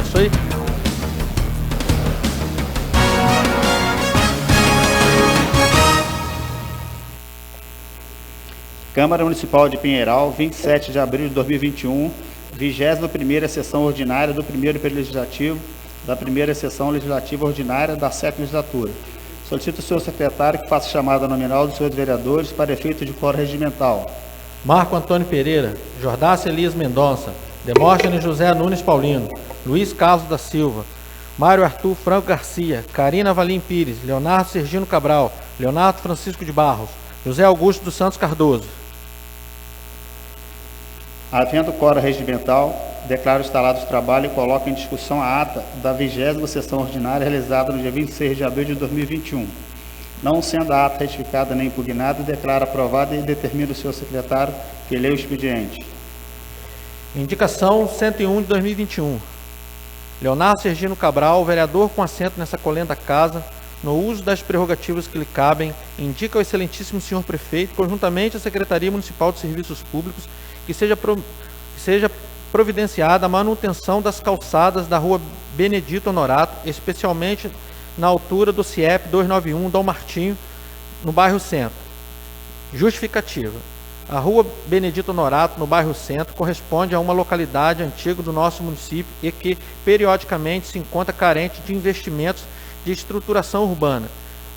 abençoe. Câmara Municipal de Pinheiral, 27 de abril de 2021, 21ª sessão ordinária do primeiro período legislativo, da primeira sessão legislativa ordinária da 7ª legislatura. Solicito ao senhor secretário que faça chamada nominal dos senhores vereadores para efeito de quórum regimental. Marco Antônio Pereira, Jordácio Elias Mendonça, Demóstenes José Nunes Paulino, Luiz Carlos da Silva, Mário Arthur Franco Garcia, Carina Valim Pires, Leonardo Sergino Cabral, Leonardo Francisco de Barros, José Augusto dos Santos Cardoso. Havendo quórum regimental, declaro instalados o trabalho e coloco em discussão a ata da 20ª sessão ordinária realizada no dia 26 de abril de 2021. Não sendo a ata retificada nem impugnada, declaro aprovada e determino o senhor secretário que leia o expediente. Indicação 101 de 2021. Leonardo Sergino Cabral, vereador com assento nessa colenda casa, no uso das prerrogativas que lhe cabem, indica ao excelentíssimo senhor prefeito, conjuntamente à Secretaria Municipal de Serviços Públicos, que seja providenciada a manutenção das calçadas da rua Benedito Honorato, especialmente na altura do CIEP 291 Dom Martinho, no bairro Centro. Justificativa. A rua Benedito Honorato, no bairro Centro, corresponde a uma localidade antiga do nosso município e que, periodicamente, se encontra carente de investimentos de estruturação urbana,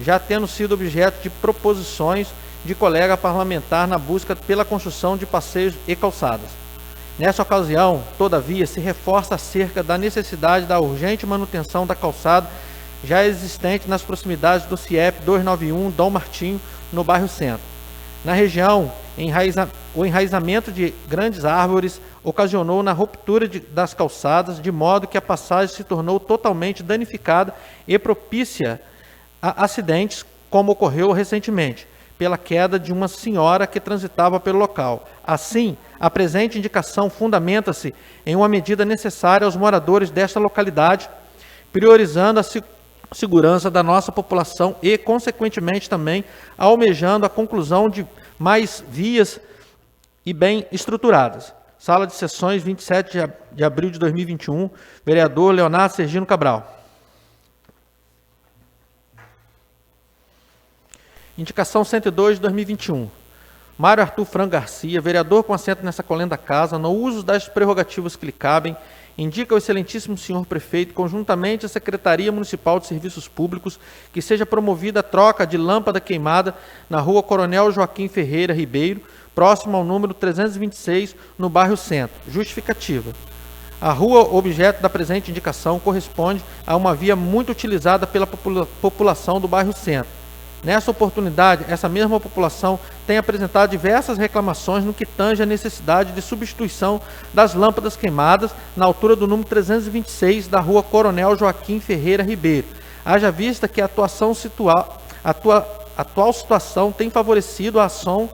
já tendo sido objeto de proposições de colega parlamentar na busca pela construção de passeios e calçadas. Nessa ocasião, todavia, se reforça acerca da necessidade da urgente manutenção da calçada já existente nas proximidades do CIEP 291 Dom Martinho, no bairro Centro. Na região, o enraizamento de grandes árvores ocasionou na ruptura das calçadas, de modo que a passagem se tornou totalmente danificada e propícia a acidentes, como ocorreu recentemente, pela queda de uma senhora que transitava pelo local. Assim, a presente indicação fundamenta-se em uma medida necessária aos moradores desta localidade, priorizando a segurança da nossa população e, consequentemente, também almejando a conclusão de mais vias e bem estruturadas. Sala de Sessões, 27 de abril de 2021, vereador Leonardo Sergino Cabral. Indicação 102 de 2021. Mário Arthur Franco Garcia, vereador com assento nessa colenda casa, no uso das prerrogativas que lhe cabem, indica ao excelentíssimo senhor prefeito, conjuntamente à Secretaria Municipal de Serviços Públicos, que seja promovida a troca de lâmpada queimada na rua Coronel Joaquim Ferreira Ribeiro, próximo ao número 326, no bairro Centro. Justificativa. A rua objeto da presente indicação corresponde a uma via muito utilizada pela população do bairro Centro. Nessa oportunidade, essa mesma população tem apresentado diversas reclamações no que tange a necessidade de substituição das lâmpadas queimadas na altura do número 326 da rua Coronel Joaquim Ferreira Ribeiro. Haja vista que a atual situação tem favorecido a ação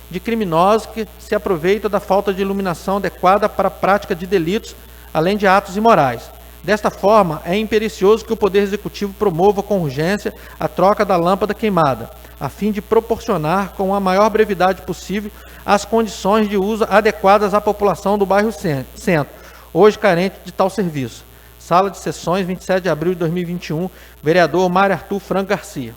de criminosos que se aproveitam da falta de iluminação adequada para a prática de delitos, além de atos imorais. Desta forma, é imperioso que o Poder Executivo promova com urgência a troca da lâmpada queimada, a fim de proporcionar com a maior brevidade possível as condições de uso adequadas à população do bairro Centro, hoje carente de tal serviço. Sala de Sessões, 27 de abril de 2021, vereador Mário Arthur Franco Garcia.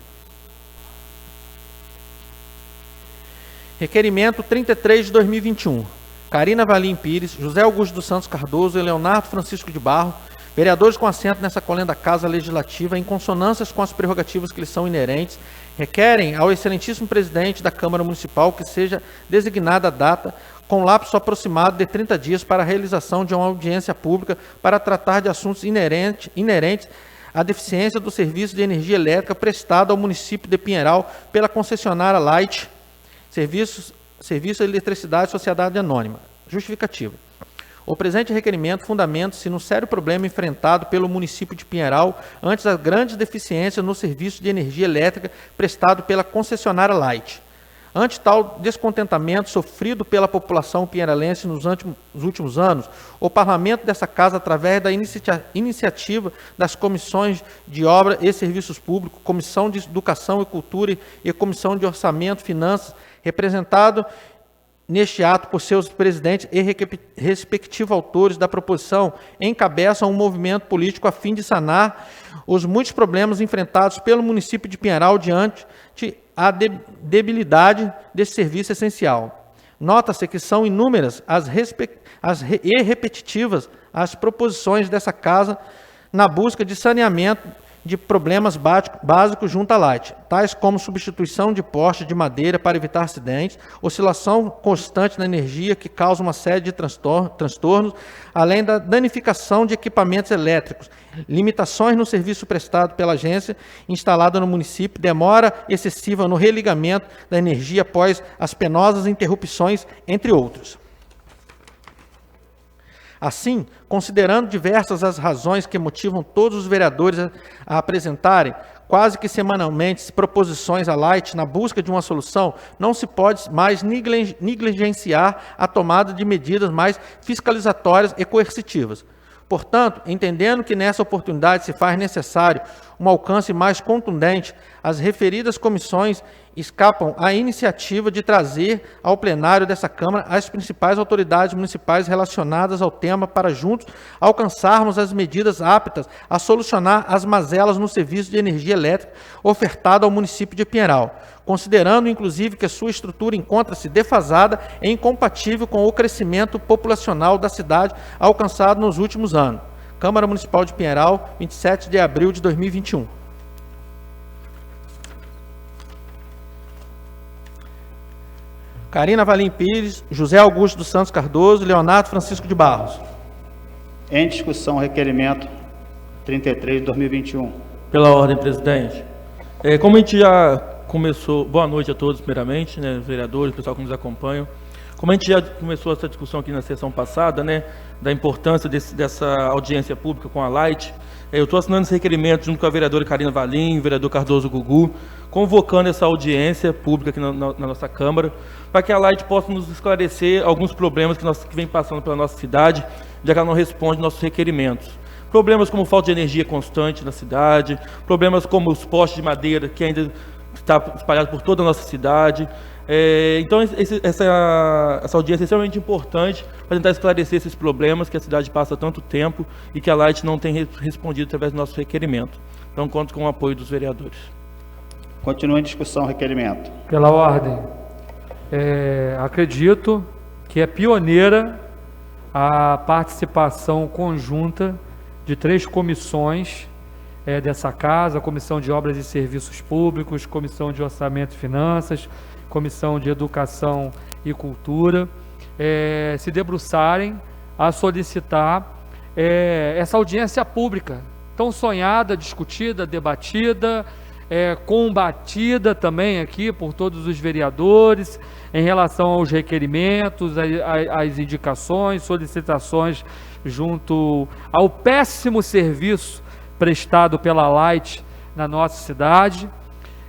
Requerimento 33 de 2021. Carina Valim Pires, José Augusto dos Santos Cardoso e Leonardo Francisco de Barro, vereadores com assento nessa colenda Casa Legislativa, em consonâncias com as prerrogativas que lhes são inerentes, requerem ao excelentíssimo presidente da Câmara Municipal que seja designada a data com lapso aproximado de 30 dias para a realização de uma audiência pública para tratar de assuntos inerentes à deficiência do serviço de energia elétrica prestado ao município de Pinheiral pela concessionária Light, Serviço de Eletricidade Sociedade Anônima. Justificativa. O presente requerimento fundamenta-se no sério problema enfrentado pelo município de Pinheiral ante das grandes deficiências no serviço de energia elétrica prestado pela concessionária Light. Ante tal descontentamento sofrido pela população pinheirense nos últimos anos, o Parlamento dessa Casa, através da iniciativa das Comissões de Obra e Serviços Públicos, Comissão de Educação e Cultura e Comissão de Orçamento e Finanças, representado neste ato por seus presidentes e respectivos autores da proposição, encabeçam um movimento político a fim de sanar os muitos problemas enfrentados pelo município de Pinheiral diante a debilidade desse serviço essencial. Nota-se que são inúmeras e repetitivas as proposições dessa casa na busca de saneamento de problemas básicos junto à Light, tais como substituição de postes de madeira para evitar acidentes, oscilação constante na energia que causa uma série de transtornos, além da danificação de equipamentos elétricos, limitações no serviço prestado pela agência instalada no município, demora excessiva no religamento da energia após as penosas interrupções, entre outros. Assim, considerando diversas as razões que motivam todos os vereadores a apresentarem, quase que semanalmente, proposições à Light na busca de uma solução, não se pode mais negligenciar a tomada de medidas mais fiscalizatórias e coercitivas. Portanto, entendendo que nessa oportunidade se faz necessário um alcance mais contundente, as referidas comissões escapam à iniciativa de trazer ao plenário dessa Câmara as principais autoridades municipais relacionadas ao tema para juntos alcançarmos as medidas aptas a solucionar as mazelas no serviço de energia elétrica ofertado ao município de Pinheiral, considerando inclusive que a sua estrutura encontra-se defasada e incompatível com o crescimento populacional da cidade alcançado nos últimos anos. Câmara Municipal de Pinheiral, 27 de abril de 2021. Carina Valim Pires, José Augusto dos Santos Cardoso, Leonardo Francisco de Barros. Em discussão, requerimento 33 de 2021. Pela ordem, presidente. Como a gente já começou... Boa noite a todos, primeiramente, né, vereadores, pessoal que nos acompanham. Como a gente já começou essa discussão aqui na sessão passada, né, da importância dessa audiência pública com a Light, eu estou assinando esse requerimento junto com a vereadora Carina Valim, o vereador Cardoso Gugu, convocando essa audiência pública aqui na nossa Câmara, para que a Light possa nos esclarecer alguns problemas que vem passando pela nossa cidade, já que ela não responde nossos requerimentos. Problemas como falta de energia constante na cidade, problemas como os postes de madeira, que ainda está espalhado por toda a nossa cidade. Então, essa audiência é extremamente importante para tentar esclarecer esses problemas que a cidade passa há tanto tempo e que a Light não tem respondido através do nosso requerimento. Então, conto com o apoio dos vereadores. Continua em discussão, requerimento. Pela ordem. Acredito que é pioneira a participação conjunta de 3 comissões dessa casa: Comissão de Obras e Serviços Públicos, Comissão de Orçamento e Finanças, Comissão de Educação e Cultura, se debruçarem a solicitar essa audiência pública, tão sonhada, discutida, debatida, combatida também aqui por todos os vereadores, em relação aos requerimentos, às indicações, solicitações junto ao péssimo serviço prestado pela Light na nossa cidade.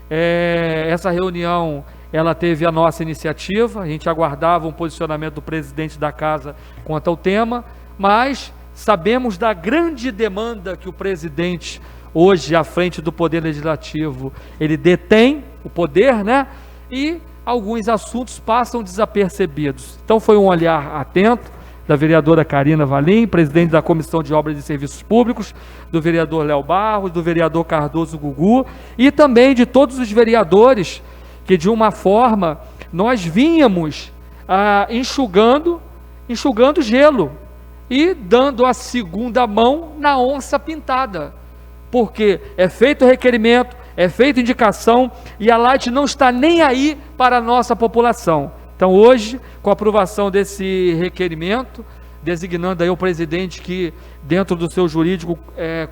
Essa reunião, ela teve a nossa iniciativa, a gente aguardava um posicionamento do presidente da casa quanto ao tema, mas sabemos da grande demanda que o presidente, hoje à frente do Poder Legislativo, ele detém o poder, né? E alguns assuntos passam desapercebidos. Então foi um olhar atento da vereadora Carina Valim, presidente da Comissão de Obras e Serviços Públicos, do vereador Léo Barros, do vereador Cardoso Gugu, e também de todos os vereadores que, de uma forma, nós vínhamos enxugando gelo e dando a segunda mão na onça pintada, porque é feito requerimento, é feita indicação e a Light não está nem aí para a nossa população. Então hoje, com a aprovação desse requerimento, designando aí o presidente que, dentro do seu jurídico,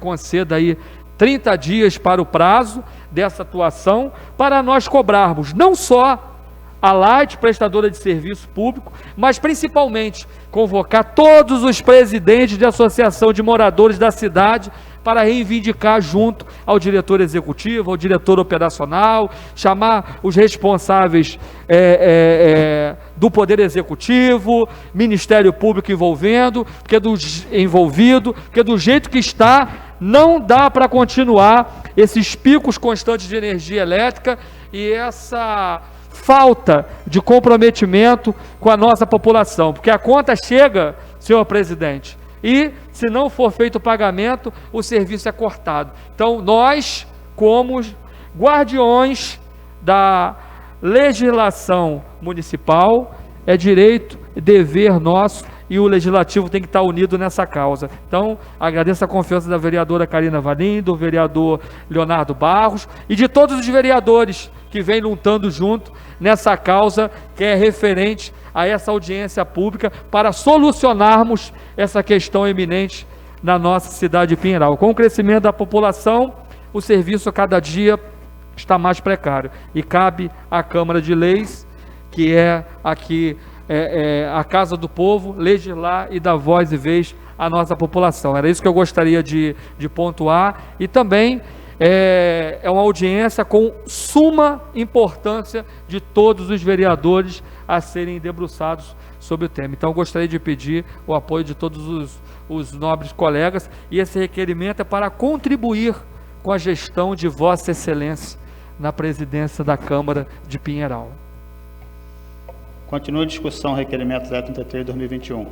conceda aí 30 dias para o prazo dessa atuação, para nós cobrarmos não só a Light, prestadora de serviço público, mas principalmente convocar todos os presidentes de associação de moradores da cidade para reivindicar junto ao diretor executivo, ao diretor operacional, chamar os responsáveis do Poder Executivo, Ministério Público envolvido, porque do jeito que está, não dá para continuar esses picos constantes de energia elétrica e essa falta de comprometimento com a nossa população, porque a conta chega, senhor presidente, e se não for feito o pagamento, o serviço é cortado. Então nós, como guardiões da legislação municipal, é direito e dever nosso, e o legislativo tem que estar unido nessa causa. Então, agradeço a confiança da vereadora Karina Valim, do vereador Leonardo Barros e de todos os vereadores que vêm lutando junto nessa causa que é referente a essa audiência pública para solucionarmos essa questão eminente na nossa cidade de Pinheiral. Com o crescimento da população, o serviço a cada dia está mais precário e cabe à Câmara de Leis, que é aqui a Casa do Povo, legislar e dar voz e vez à nossa população. Era isso que eu gostaria de pontuar, e também é uma audiência com suma importância de todos os vereadores a serem debruçados sobre o tema. Então eu gostaria de pedir o apoio de todos os nobres colegas, e esse requerimento é para contribuir com a gestão de Vossa Excelência na presidência da Câmara de Pinheiral. Continua a discussão, requerimento 033/2021.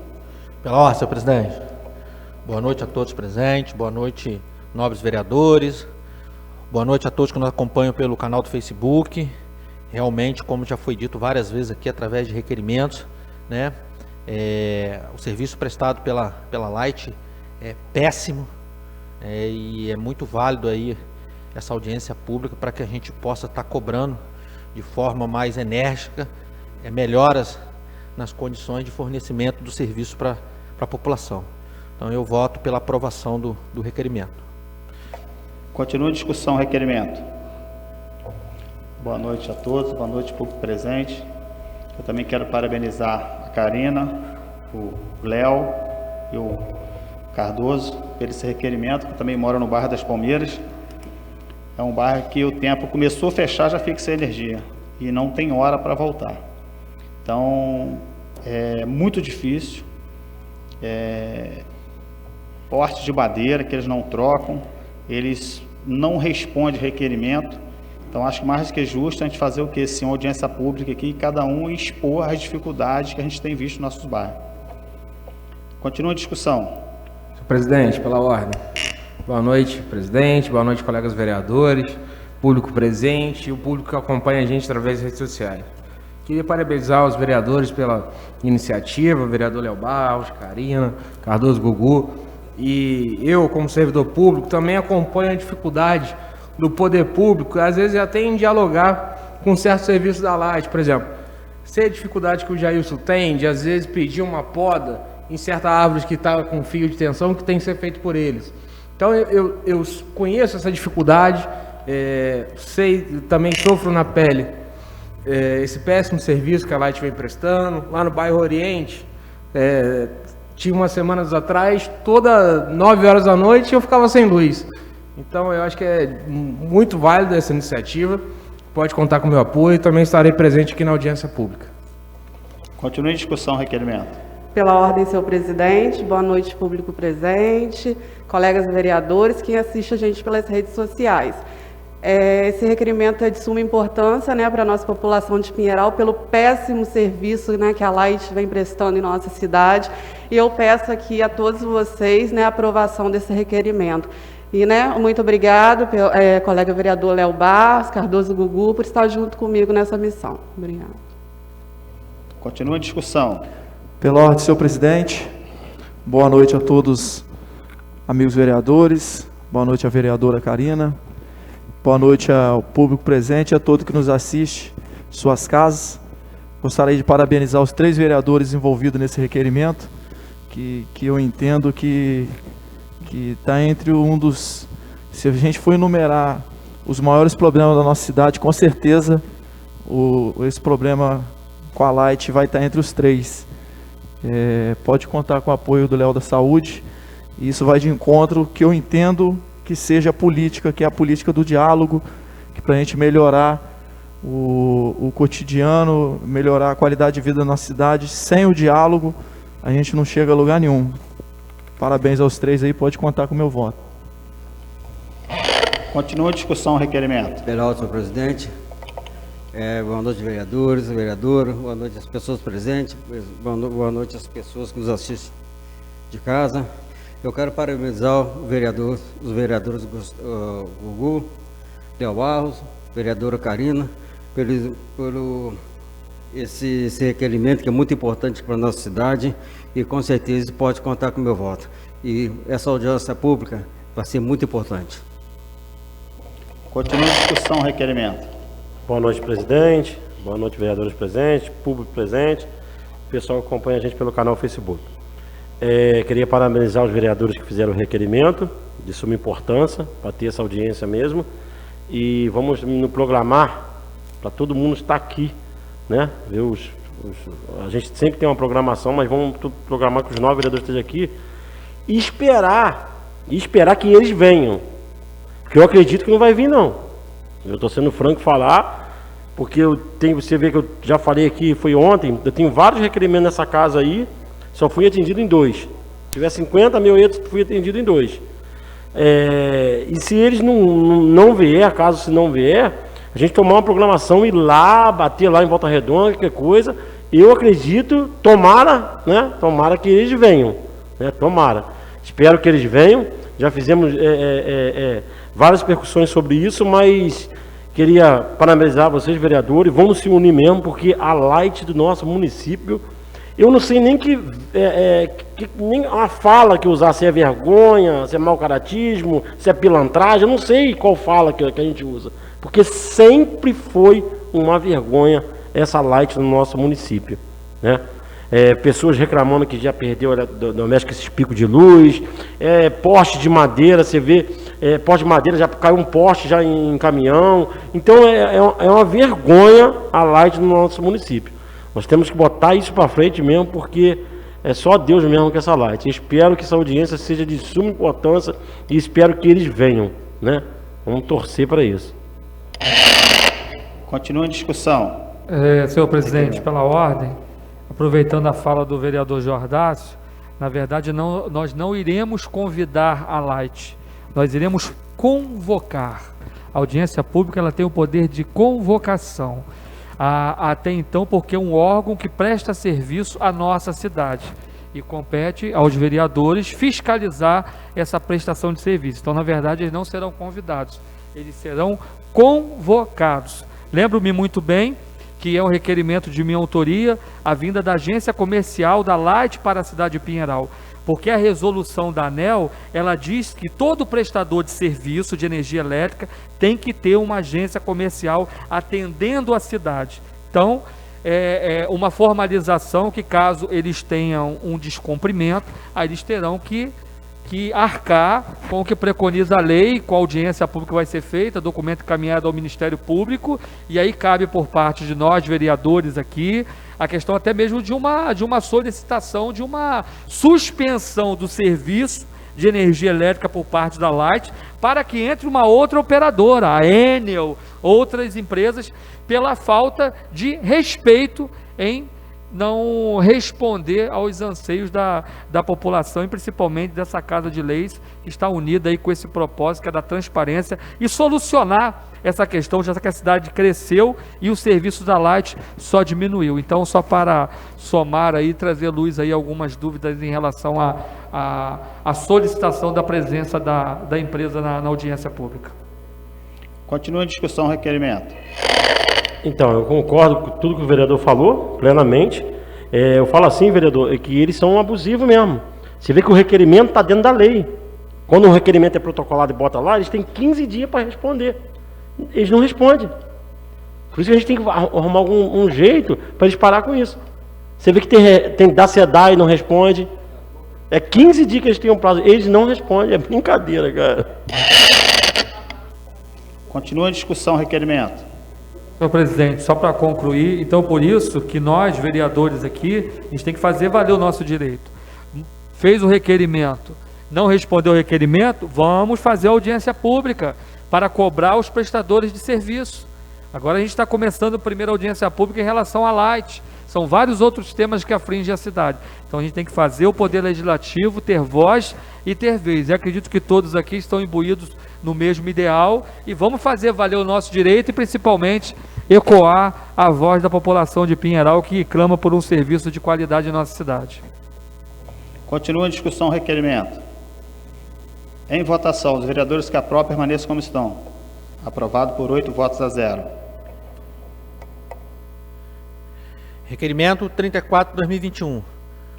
Pela ordem, senhor presidente. Boa noite a todos presentes, boa noite, nobres vereadores, boa noite a todos que nos acompanham pelo canal do Facebook. Realmente, como já foi dito várias vezes aqui, através de requerimentos, né, o serviço prestado pela Light é péssimo, e é muito válido aí essa audiência pública para que a gente possa estar cobrando de forma mais enérgica melhoras nas condições de fornecimento do serviço para a população. Então eu voto pela aprovação do requerimento. Continua a discussão, requerimento. Boa noite a todos, boa noite, público presente. Eu também quero parabenizar a Karina, o Léo e o Cardoso por esse requerimento, que também mora no bairro das Palmeiras. É um bairro que o tempo começou a fechar, já fica sem energia e não tem hora para voltar. Então, é muito difícil. Porte de madeira que eles não trocam, eles não respondem requerimento. Então, acho que mais do que justo a gente fazer o que? Sim, uma audiência pública aqui e cada um expor as dificuldades que a gente tem visto nos nossos bairros. Continua a discussão. Senhor presidente, pela ordem. Boa noite, presidente. Boa noite, colegas vereadores, público presente e o público que acompanha a gente através das redes sociais. Queria parabenizar os vereadores pela iniciativa, o vereador Léo Barros, Karina, Cardoso, Gugu, e eu, como servidor público, também acompanho a dificuldade do poder público, às vezes até em dialogar com certos serviços da Light. Por exemplo, sei a dificuldade que o Jailson tem de, às vezes, pedir uma poda em certa árvore que está com fio de tensão que tem que ser feito por eles. Então, eu conheço essa dificuldade, sei, também sofro na pele esse péssimo serviço que a Light vem prestando. Lá no bairro Oriente, tinha umas semanas atrás, toda 9 horas da noite eu ficava sem luz. Então eu acho que é muito válida essa iniciativa, pode contar com o meu apoio e também estarei presente aqui na audiência pública. Continue a discussão, requerimento. Pela ordem, senhor presidente, boa noite, público presente, colegas vereadores, quem assiste a gente pelas redes sociais. Esse requerimento é de suma importância, né, para a nossa população de Pinheiral, pelo péssimo serviço, né, que a Light vem prestando em nossa cidade, e eu peço aqui a todos vocês, né, a aprovação desse requerimento. E, né, muito obrigado, colega vereador Léo Barros, Cardoso, Gugu, por estar junto comigo nessa missão. Obrigado. Continua a discussão. Pela ordem, senhor presidente, boa noite a todos, amigos vereadores, boa noite à vereadora Karina, boa noite ao público presente e a todo que nos assiste em suas casas. Gostaria de parabenizar os 3 vereadores envolvidos nesse requerimento, que eu entendo que está entre um dos... Se a gente for enumerar os maiores problemas da nossa cidade, com certeza esse problema com a Light vai estar entre os 3. Pode contar com o apoio do Léo da Saúde, e isso vai de encontro que eu entendo que seja a política, que é a política do diálogo, que para a gente melhorar o cotidiano, melhorar a qualidade de vida da nossa cidade, sem o diálogo a gente não chega a lugar nenhum. Parabéns aos 3 aí, pode contar com o meu voto. Continua a discussão, requerimento. Pela ordem, senhor presidente. Boa noite, vereadores, vereadora, boa noite às pessoas presentes, boa noite às pessoas que nos assistem de casa. Eu quero parabenizar os vereadores Gugu, Del Barros, vereadora Karina, pelo esse requerimento que é muito importante para a nossa cidade e com certeza pode contar com o meu voto. E essa audiência pública vai ser muito importante. Continua a discussão, requerimento. Boa noite, presidente. Boa noite, vereadores presentes, público presente, pessoal que acompanha a gente pelo canal Facebook. Queria parabenizar os vereadores que fizeram o requerimento, de suma importância, para ter essa audiência mesmo. E vamos nos programar para todo mundo estar aqui, né? A gente sempre tem uma programação, mas vamos programar que os 9 vereadores estejam aqui e esperar que eles venham. Porque eu acredito que não vai vir, não. Eu estou sendo franco falar, porque você vê que eu já falei aqui, foi ontem, eu tenho vários requerimentos nessa casa aí, só fui atendido em 2. Se tiver 50 mil euros, fui atendido em 2. E se eles não vier, caso se não vier, a gente tomar uma programação, ir lá, bater lá em Volta Redonda, qualquer coisa, eu acredito, tomara que eles venham, né? Tomara. Espero que eles venham, já fizemos várias percussões sobre isso, mas queria parabenizar vocês, vereadores, vamos se unir mesmo, porque a Light do nosso município, eu não sei nem nem a fala que usar, se é vergonha, se é mau caratismo, se é pilantragem, eu não sei qual fala que a gente usa, porque sempre foi uma vergonha essa Light no nosso município, né? Pessoas reclamando que já perdeu doméstico esses picos de luz, poste de madeira, você vê, poste de madeira, já caiu um poste já em caminhão. Então é uma vergonha a Light no nosso município. Nós temos que botar isso para frente mesmo, porque é só Deus mesmo que essa Light. Espero que essa audiência seja de suma importância e espero que eles venham, né? Vamos torcer para isso. Continua a discussão. Senhor presidente, pela ordem, aproveitando a fala do vereador Jordácio, na verdade nós não iremos convidar a Light, nós iremos convocar. A audiência pública ela tem o poder de convocação, até então porque é um órgão que presta serviço à nossa cidade e compete aos vereadores fiscalizar essa prestação de serviço. Então, na verdade, eles não serão convidados, eles serão convocados. Lembro-me muito bem que é um requerimento de minha autoria, a vinda da agência comercial da Light para a cidade de Pinheiral, porque a resolução da ANEEL, ela diz que todo prestador de serviço de energia elétrica tem que ter uma agência comercial atendendo a cidade. Então, é uma formalização que caso eles tenham um descumprimento, aí eles terão que arcar com o que preconiza a lei, com a audiência pública que vai ser feita, documento encaminhado ao Ministério Público, e aí cabe por parte de nós, vereadores aqui, a questão até mesmo de uma solicitação, de uma suspensão do serviço de energia elétrica por parte da Light, para que entre uma outra operadora, a Enel, outras empresas, pela falta de respeito em não responder aos anseios da população e principalmente dessa Casa de Leis que está unida aí com esse propósito que é da transparência e solucionar essa questão, já que a cidade cresceu e o serviço da Light só diminuiu. Então, só para somar aí, trazer luz aí algumas dúvidas em relação à solicitação da presença da empresa na audiência pública. Continua a discussão, requerimento. Então, eu concordo com tudo que o vereador falou, plenamente. Eu falo assim, vereador, que eles são abusivos mesmo. Você vê que o requerimento está dentro da lei. Quando o requerimento é protocolado e bota lá, eles têm 15 dias para responder. Eles não respondem. Por isso que a gente tem que arrumar um jeito para eles parar com isso. Você vê que tem que dar SEDAI e não responde. É 15 dias que eles têm um prazo. Eles não respondem. É brincadeira, cara. Continua a discussão, requerimento. Senhor presidente, só para concluir, então por isso que nós, vereadores aqui, a gente tem que fazer valer o nosso direito. Fez o requerimento, não respondeu o requerimento, vamos fazer audiência pública para cobrar os prestadores de serviço. Agora a gente está começando a primeira audiência pública em relação à Light. São vários outros temas que afligem a cidade. Então a gente tem que fazer o Poder Legislativo ter voz e ter vez. E acredito que todos aqui estão imbuídos no mesmo ideal e vamos fazer valer o nosso direito e principalmente ecoar a voz da população de Pinheiral que clama por um serviço de qualidade em nossa cidade. Continua a discussão, requerimento. Em votação, os vereadores que aprovam permaneçam como estão. Aprovado por 8 votos a 0. Requerimento 34/2021.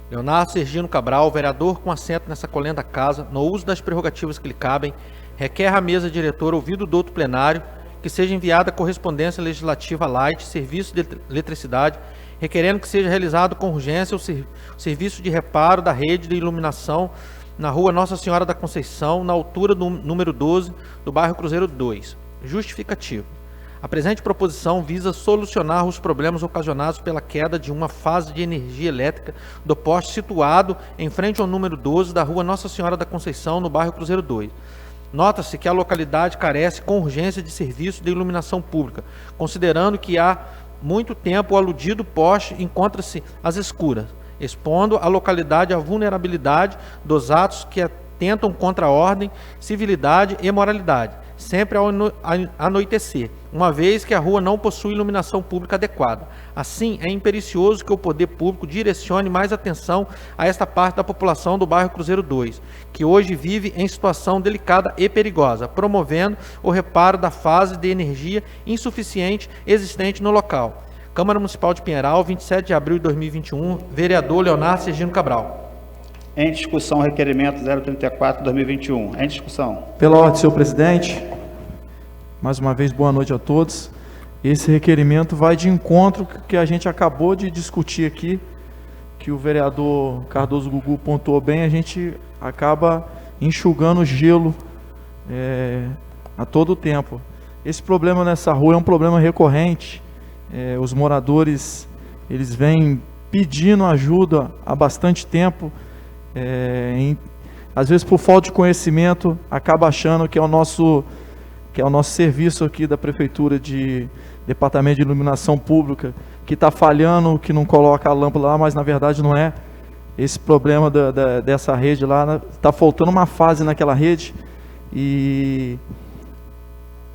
Leonardo Sergino Cabral, vereador com assento nessa colenda casa, no uso das prerrogativas que lhe cabem, requer à mesa diretora, ouvido do outro plenário, que seja enviada a correspondência legislativa light, serviço de eletricidade, requerendo que seja realizado com urgência o serviço de reparo da rede de iluminação na rua Nossa Senhora da Conceição, na altura do número 12 do bairro Cruzeiro 2. Justificativo. A presente proposição visa solucionar os problemas ocasionados pela queda de uma fase de energia elétrica do poste situado em frente ao número 12 da rua Nossa Senhora da Conceição, no bairro Cruzeiro 2. Nota-se que a localidade carece com urgência de serviço de iluminação pública, considerando que há muito tempo o aludido poste encontra-se às escuras, expondo a localidade à vulnerabilidade dos atos que atentam contra a ordem, civilidade e moralidade, sempre ao anoitecer, uma vez que a rua não possui iluminação pública adequada. Assim, é impericioso que o poder público direcione mais atenção a esta parte da população do bairro Cruzeiro 2, que hoje vive em situação delicada e perigosa, promovendo o reparo da fase de energia insuficiente existente no local. Câmara Municipal de Pinheiral, 27 de abril de 2021, vereador Leonardo Sergino Cabral. Em discussão, requerimento 034/2021. Em discussão. Pela ordem, senhor presidente, mais uma vez, boa noite a todos. Esse requerimento vai de encontro que a gente acabou de discutir aqui, que o vereador Cardoso Gugu pontuou bem, a gente acaba enxugando o gelo a todo tempo. Esse problema nessa rua é um problema recorrente. Os moradores, eles vêm pedindo ajuda há bastante tempo, às vezes por falta de conhecimento, acaba achando que é o nosso serviço aqui da Prefeitura de Departamento de Iluminação Pública, que está falhando, que não coloca a lâmpada lá, mas na verdade não é. Esse problema dessa rede lá, está faltando uma fase naquela rede, e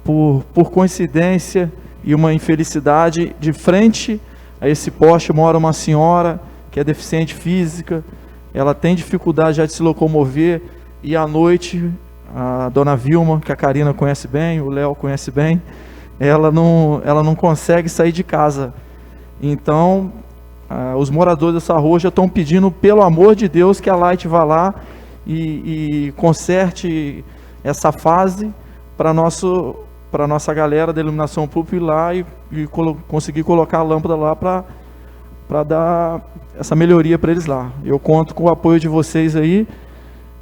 por coincidência e uma infelicidade, de frente a esse poste mora uma senhora que é deficiente física, ela tem dificuldade já de se locomover, e à noite a dona Vilma, que a Karina conhece bem, o Léo conhece bem, ela não consegue sair de casa. Então, os moradores dessa rua já estão pedindo, pelo amor de Deus, que a Light vá lá e conserte essa fase para nossa galera da iluminação pública ir lá e conseguir colocar a lâmpada lá para dar essa melhoria para eles lá. Eu conto com o apoio de vocês aí,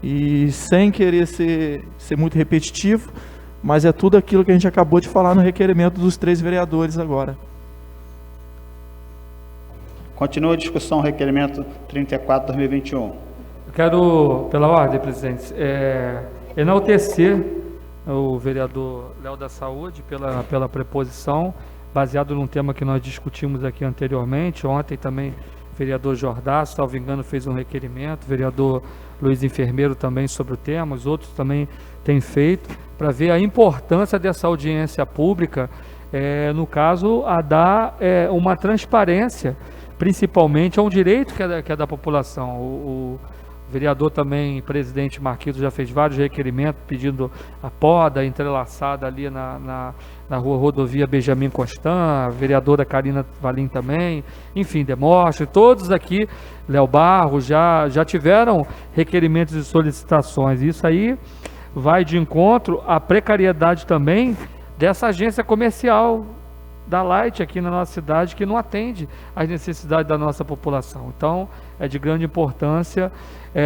e sem querer ser muito repetitivo, mas é tudo aquilo que a gente acabou de falar no requerimento dos 3 vereadores agora. Continua a discussão, requerimento 34/2021. Eu quero, pela ordem, presidente, enaltecer o vereador Léo da Saúde pela preposição, baseado num tema que nós discutimos aqui anteriormente. Ontem também o vereador Jordaço, salvo engano, fez um requerimento, o vereador Luiz Enfermeiro também sobre o tema, os outros também têm feito, para ver a importância dessa audiência pública, no caso, a dar uma transparência, principalmente a um direito que é da população. O vereador também, presidente Marquito, já fez vários requerimentos pedindo a poda entrelaçada ali na rua Rodovia Benjamin Constant, a vereadora Karina Valim também, enfim, Demóstenes, todos aqui, Léo Barro, já tiveram requerimentos e solicitações. Isso aí vai de encontro à precariedade também dessa agência comercial da Light aqui na nossa cidade, que não atende às necessidades da nossa população. Então, é de grande importância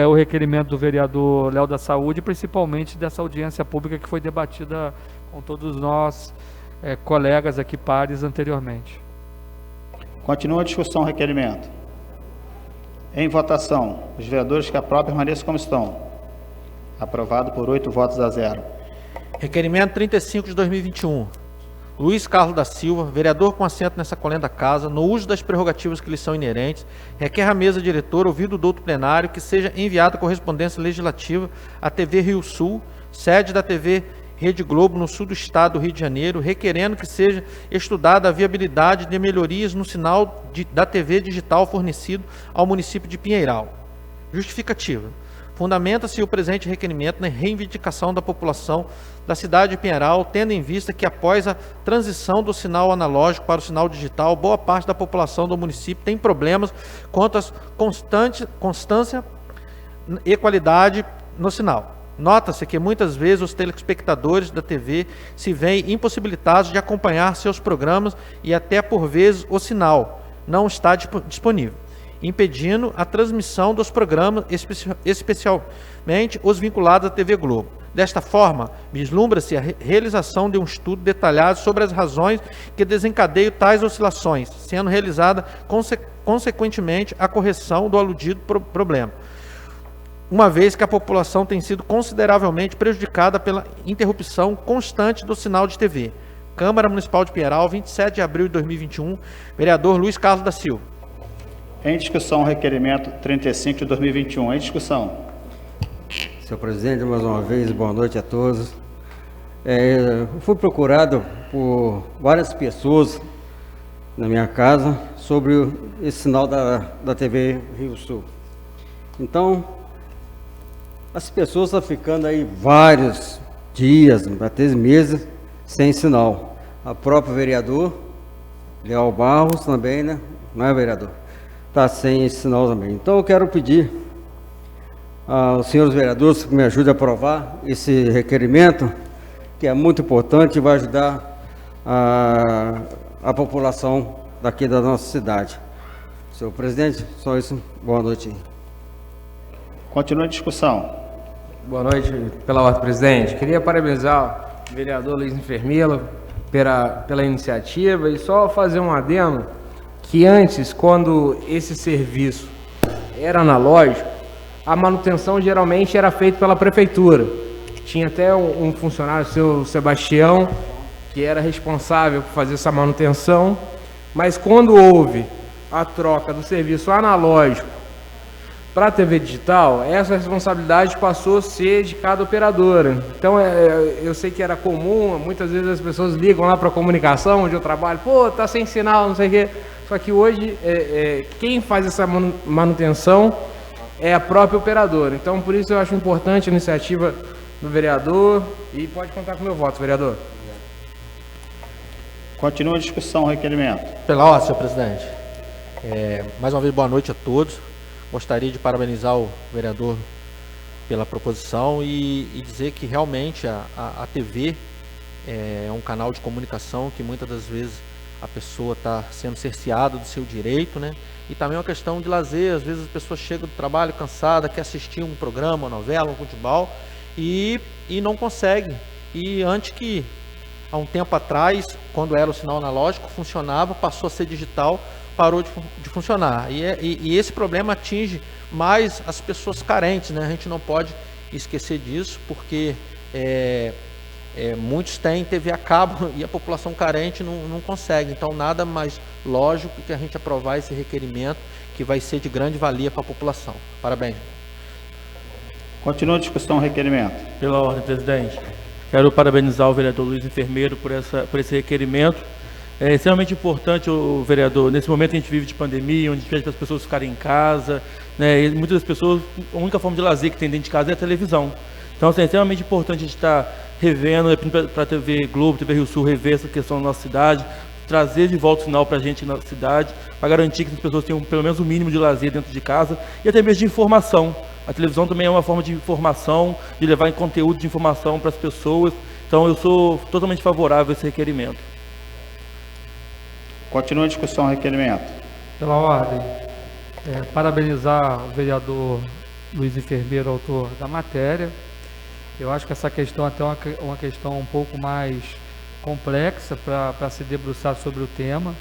o requerimento do vereador Léo da Saúde, principalmente dessa audiência pública que foi debatida com todos nós, colegas aqui, pares, anteriormente. Continua a discussão, requerimento. Em votação, os vereadores que aprovam permaneçam como estão. Aprovado por 8 votos a 0. Requerimento 35 de 2021. Luiz Carlos da Silva, vereador com assento nessa colenda casa, no uso das prerrogativas que lhe são inerentes, requer à mesa diretora, ouvido o douto plenário, que seja enviada correspondência legislativa à TV Rio Sul, sede da TV Rede Globo no sul do estado do Rio de Janeiro, requerendo que seja estudada a viabilidade de melhorias no sinal da TV digital fornecido ao município de Pinheiral. Justificativa. Fundamenta-se o presente requerimento na reivindicação da população da cidade de Pinheiral, tendo em vista que após a transição do sinal analógico para o sinal digital, boa parte da população do município tem problemas quanto à constância e qualidade no sinal. Nota-se que muitas vezes os telespectadores da TV se veem impossibilitados de acompanhar seus programas e até por vezes o sinal não está disponível, impedindo a transmissão dos programas, especialmente os vinculados à TV Globo. Desta forma, vislumbra-se a realização de um estudo detalhado sobre as razões que desencadeiam tais oscilações, sendo realizada, consequentemente, a correção do aludido problema, uma vez que a população tem sido consideravelmente prejudicada pela interrupção constante do sinal de TV. Câmara Municipal de Pinheiral, 27 de abril de 2021, vereador Luiz Carlos da Silva. Em discussão, requerimento 35 de 2021. Em discussão. Senhor presidente, mais uma vez, boa noite a todos. Fui procurado por várias pessoas na minha casa sobre esse sinal da TV Rio Sul. Então, as pessoas estão ficando aí vários dias, até meses, sem sinal. A própria vereador, Leal Barros também, né? Não é, vereador? Está sem esse sinal também. Então, eu quero pedir aos senhores vereadores que me ajudem a aprovar esse requerimento, que é muito importante e vai ajudar a população daqui da nossa cidade. Senhor presidente, só isso. Boa noite. Continua a discussão. Boa noite, pela ordem, presidente. Queria parabenizar o vereador Luiz Enfermeiro pela iniciativa e só fazer um adendo que antes, quando esse serviço era analógico, a manutenção geralmente era feita pela prefeitura. Tinha até um funcionário, o seu Sebastião, que era responsável por fazer essa manutenção, mas quando houve a troca do serviço analógico para a TV digital, essa responsabilidade passou a ser de cada operadora. Então, eu sei que era comum, muitas vezes as pessoas ligam lá para a comunicação, onde eu trabalho, pô, tá sem sinal, não sei o quê. Só que hoje, quem faz essa manutenção é a própria operadora. Então, por isso eu acho importante a iniciativa do vereador e pode contar com o meu voto, vereador. Continua a discussão, requerimento. Pela ordem, senhor presidente. Mais uma vez, boa noite a todos. Gostaria de parabenizar o vereador pela proposição e dizer que realmente a TV é um canal de comunicação que muitas das vezes a pessoa está sendo cerceada do seu direito, né? E também uma questão de lazer. Às vezes as pessoas chegam do trabalho cansada, quer assistir um programa, uma novela, um futebol e não consegue. E antes que, há um tempo atrás, quando era o sinal analógico, funcionava, passou a ser digital, parou de funcionar. E esse problema atinge mais as pessoas carentes, né? A gente não pode esquecer disso, porque muitos têm TV a cabo e a população carente não consegue. Então, nada mais lógico que a gente aprovar esse requerimento, que vai ser de grande valia para a população. Parabéns. Continua a discussão, requerimento. Pela ordem, presidente. Quero parabenizar o vereador Luiz Enfermeiro por esse requerimento. É extremamente importante, o vereador, nesse momento que a gente vive de pandemia, onde a gente pede para as pessoas ficarem em casa, né, e muitas das pessoas, a única forma de lazer que tem dentro de casa é a televisão. Então, assim, é extremamente importante a gente estar revendo, para a TV Globo, TV Rio Sul, rever essa questão da nossa cidade, trazer de volta o sinal para a gente na cidade, para garantir que as pessoas tenham pelo menos o mínimo de lazer dentro de casa e até mesmo de informação. A televisão também é uma forma de informação, de levar em conteúdo de informação para as pessoas. Então, eu sou totalmente favorável a esse requerimento. Continua a discussão, requerimento. Pela ordem, parabenizar o vereador Luiz Enfermeiro, autor da matéria. Eu acho que essa questão até é uma questão um pouco mais complexa para se debruçar sobre o tema.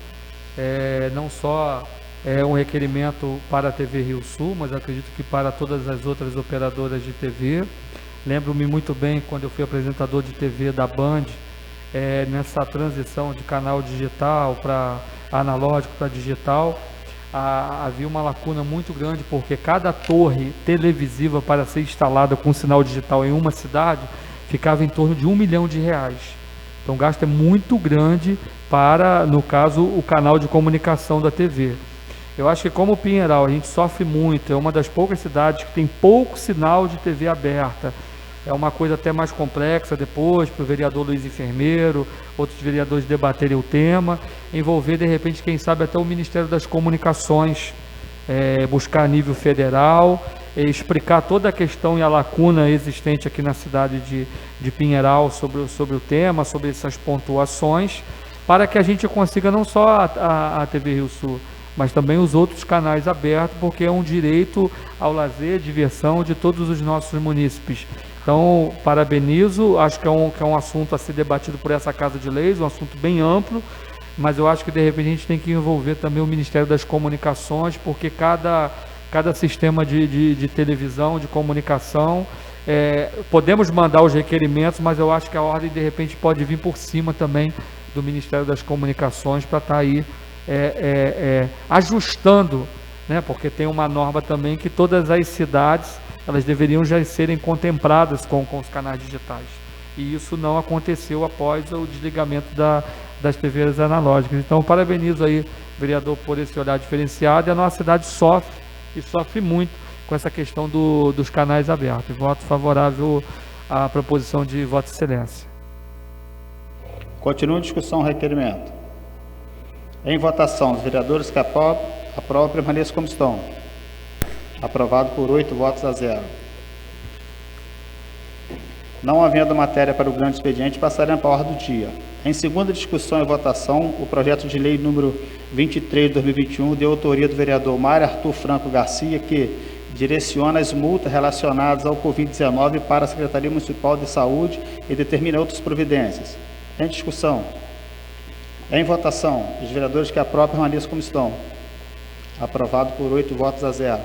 Não só é um requerimento para a TV Rio Sul, mas acredito que para todas as outras operadoras de TV. Lembro-me muito bem quando eu fui apresentador de TV da Band, nessa transição de canal digital para analógico para digital, havia uma lacuna muito grande, porque cada torre televisiva para ser instalada com sinal digital em uma cidade ficava em torno de R$1 milhão. Então o gasto é muito grande para, no caso, o canal de comunicação da TV. Eu acho que como Pinheiral a gente sofre muito, é uma das poucas cidades que tem pouco sinal de TV aberta. É uma coisa até mais complexa depois, para o vereador Luiz Enfermeiro, outros vereadores debaterem o tema, envolver de repente, quem sabe até o Ministério das Comunicações, buscar a nível federal, explicar toda a questão e a lacuna existente aqui na cidade de Pinheiral sobre o tema, sobre essas pontuações, para que a gente consiga não só a TV Rio Sul, mas também os outros canais abertos, porque é um direito ao lazer, diversão de todos os nossos munícipes. Então, parabenizo, acho que é um assunto a ser debatido por essa Casa de Leis, um assunto bem amplo, mas eu acho que de repente a gente tem que envolver também o Ministério das Comunicações, porque cada sistema de televisão, de comunicação, podemos mandar os requerimentos, mas eu acho que a ordem de repente pode vir por cima também do Ministério das Comunicações para estar aí ajustando, né? Porque tem uma norma também que todas as cidades elas deveriam já serem contempladas com os canais digitais. E isso não aconteceu após o desligamento das TVs analógicas. Então, parabenizo aí, vereador, por esse olhar diferenciado. E a nossa cidade sofre muito com essa questão dos canais abertos. Voto favorável à proposição de voto de excelência. Continua a discussão, requerimento. Em votação, os vereadores que aprovam permaneçam como estão. Aprovado por 8 votos a 0. Não havendo matéria para o grande expediente, passaremos para a ordem do dia. Em segunda discussão e votação, o projeto de lei número 23 de 2021, de autoria do vereador Mário Arthur Franco Garcia, que direciona as multas relacionadas ao Covid-19 para a Secretaria Municipal de Saúde e determina outras providências. Em discussão. Em votação, os vereadores que aprovam permaneçam como estão. Aprovado por 8 votos a 0.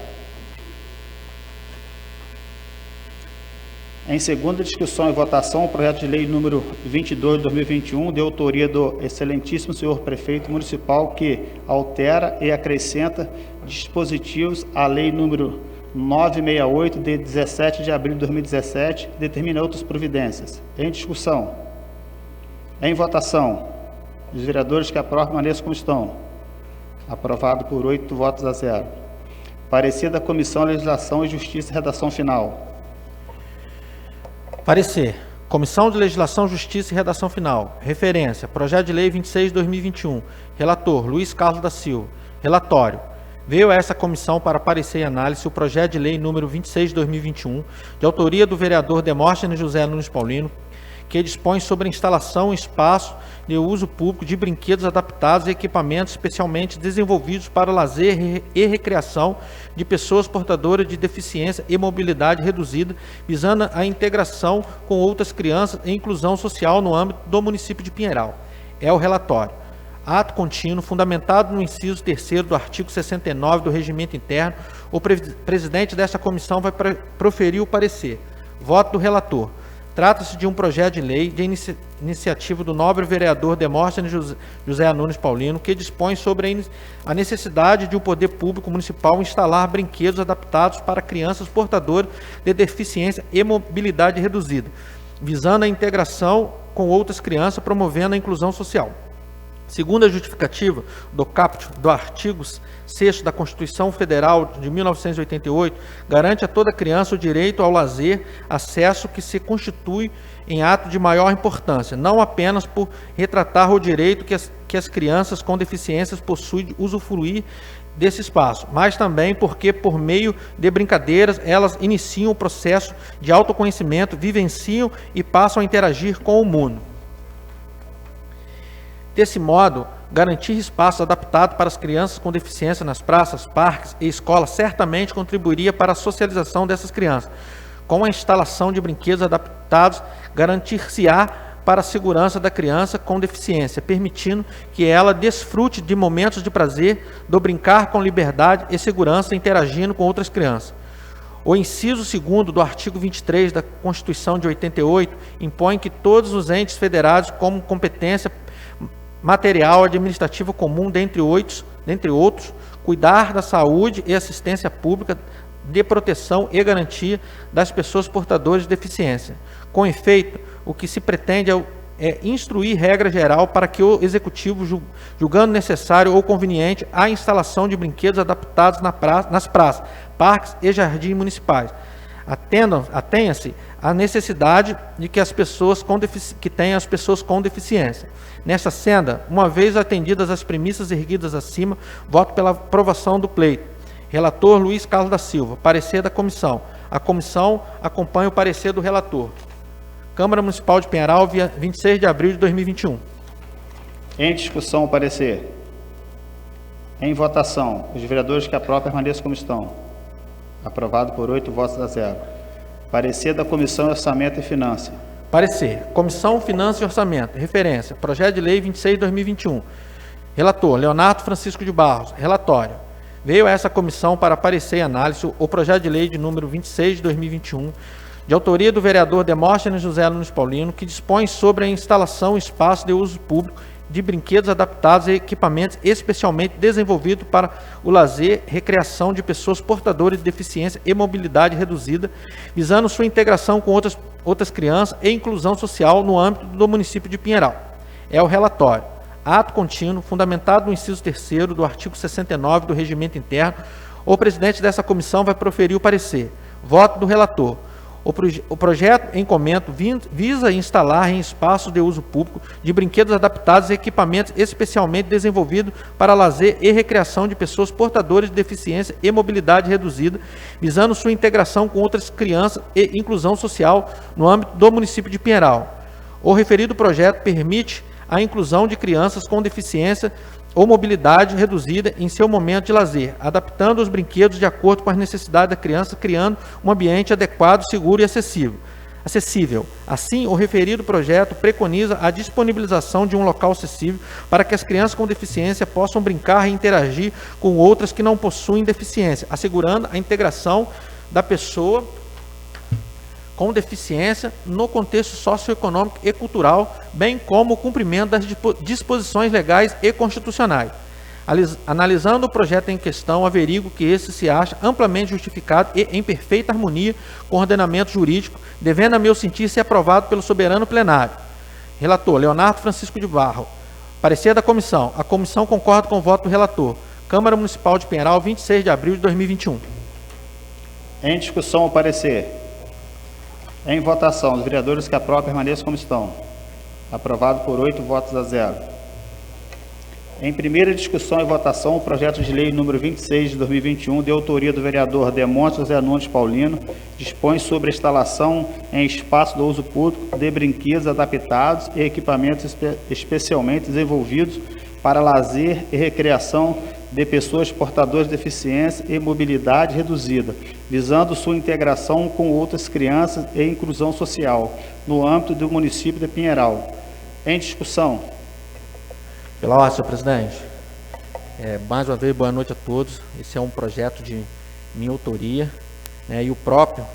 Em segunda discussão e votação, o projeto de lei número 22 de 2021, de autoria do excelentíssimo senhor prefeito municipal, que altera e acrescenta dispositivos à lei número 968, de 17 de abril de 2017, e determina outras providências. Em discussão. Em votação, os vereadores que aprovam permaneçam como estão. Aprovado por 8 votos a 0. Parecer da Comissão Legislação e Justiça, redação final. Parecer. Comissão de Legislação, Justiça e Redação Final. Referência. Projeto de Lei 26 de 2021. Relator, Luiz Carlos da Silva. Relatório. Veio a essa comissão para parecer e análise o projeto de lei número 26 de 2021, de autoria do vereador Demóstenes José Nunes Paulino, que dispõe sobre a instalação em espaço de uso público de brinquedos adaptados e equipamentos especialmente desenvolvidos para lazer e recreação de pessoas portadoras de deficiência e mobilidade reduzida, visando a integração com outras crianças e inclusão social no âmbito do município de Pinheiral. É o relatório. Ato contínuo, fundamentado no inciso 3º do artigo 69 do Regimento Interno, o presidente desta comissão vai proferir o parecer. Voto do relator. Trata-se de um projeto de lei de iniciativa do nobre vereador Demóstenes José Nunes Paulino, que dispõe sobre a necessidade de o poder público municipal instalar brinquedos adaptados para crianças portadoras de deficiência e mobilidade reduzida, visando a integração com outras crianças, promovendo a inclusão social. Segundo a justificativa do caput do artigo 6º da Constituição Federal de 1988, garante a toda criança o direito ao lazer, acesso que se constitui em ato de maior importância, não apenas por retratar o direito que as crianças com deficiências possuem de usufruir desse espaço, mas também porque, por meio de brincadeiras, elas iniciam o processo de autoconhecimento, vivenciam e passam a interagir com o mundo. Desse modo, garantir espaços adaptados para as crianças com deficiência nas praças, parques e escolas certamente contribuiria para a socialização dessas crianças. Com a instalação de brinquedos adaptados, garantir-se-á para a segurança da criança com deficiência, permitindo que ela desfrute de momentos de prazer, do brincar com liberdade e segurança, interagindo com outras crianças. O inciso 2º do artigo 23 da Constituição de 88 impõe que todos os entes federados como competência material administrativa comum, dentre outros, cuidar da saúde e assistência pública de proteção e garantia das pessoas portadoras de deficiência. Com efeito, o que se pretende é instruir regra geral para que o Executivo, julgando necessário ou conveniente, a instalação de brinquedos adaptados nas praças, parques e jardins municipais. Atenha-se à necessidade de que tenham as pessoas com deficiência. Nessa senda, uma vez atendidas as premissas erguidas acima, voto pela aprovação do pleito. Relator Luiz Carlos da Silva. Parecer da comissão. A comissão acompanha o parecer do relator. Câmara Municipal de Pinheiral, 26 de abril de 2021. Em discussão, o parecer. Em votação, os vereadores que aprovam permaneçam como estão. Aprovado por 8 votos a 0. Parecer da Comissão de Orçamento e Finanças. Parecer. Comissão Finanças e Orçamento. Referência. Projeto de Lei 26 de 2021. Relator Leonardo Francisco de Barros. Relatório. Veio a essa comissão para parecer e análise o projeto de lei de número 26 de 2021, de autoria do vereador Demóstenes José Nunes Paulino, que dispõe sobre a instalação em espaço de uso público de brinquedos adaptados e equipamentos especialmente desenvolvidos para o lazer e recreação de pessoas portadoras de deficiência e mobilidade reduzida, visando sua integração com outras crianças e inclusão social no âmbito do município de Pinheiral. É o relatório. Ato contínuo, fundamentado no inciso 3º do artigo 69 do Regimento Interno, o presidente dessa comissão vai proferir o parecer. Voto do relator. O projeto em comento visa instalar em espaços de uso público de brinquedos adaptados e equipamentos especialmente desenvolvidos para lazer e recreação de pessoas portadoras de deficiência e mobilidade reduzida, visando sua integração com outras crianças e inclusão social no âmbito do município de Pinheiral. O referido projeto permite a inclusão de crianças com deficiência ou mobilidade reduzida em seu momento de lazer, adaptando os brinquedos de acordo com as necessidades da criança, criando um ambiente adequado, seguro e acessível. Assim, o referido projeto preconiza a disponibilização de um local acessível para que as crianças com deficiência possam brincar e interagir com outras que não possuem deficiência, assegurando a integração da pessoa com deficiência no contexto socioeconômico e cultural, bem como o cumprimento das disposições legais e constitucionais. Analisando o projeto em questão, averigo que esse se acha amplamente justificado e em perfeita harmonia com o ordenamento jurídico, devendo, a meu sentir, ser aprovado pelo soberano plenário. Relator Leonardo Francisco de Barros. Parecer da comissão. A comissão concorda com o voto do relator. Câmara Municipal de Pinheiral, 26 de abril de 2021. Em discussão, o parecer. Em votação, os vereadores que aprovam permaneçam como estão. Aprovado por 8 votos a 0. Em primeira discussão e votação, o projeto de lei número 26 de 2021, de autoria do vereador Demóstenes José Nunes Paulino, dispõe sobre a instalação em espaço do uso público de brinquedos adaptados e equipamentos especialmente desenvolvidos para lazer e recreação de pessoas portadoras de deficiência e mobilidade reduzida, visando sua integração com outras crianças e inclusão social, no âmbito do município de Pinheiral. Em discussão. Pela ordem, senhor presidente. Mais uma vez, boa noite a todos. Esse é um projeto de minha autoria, né, e o próprio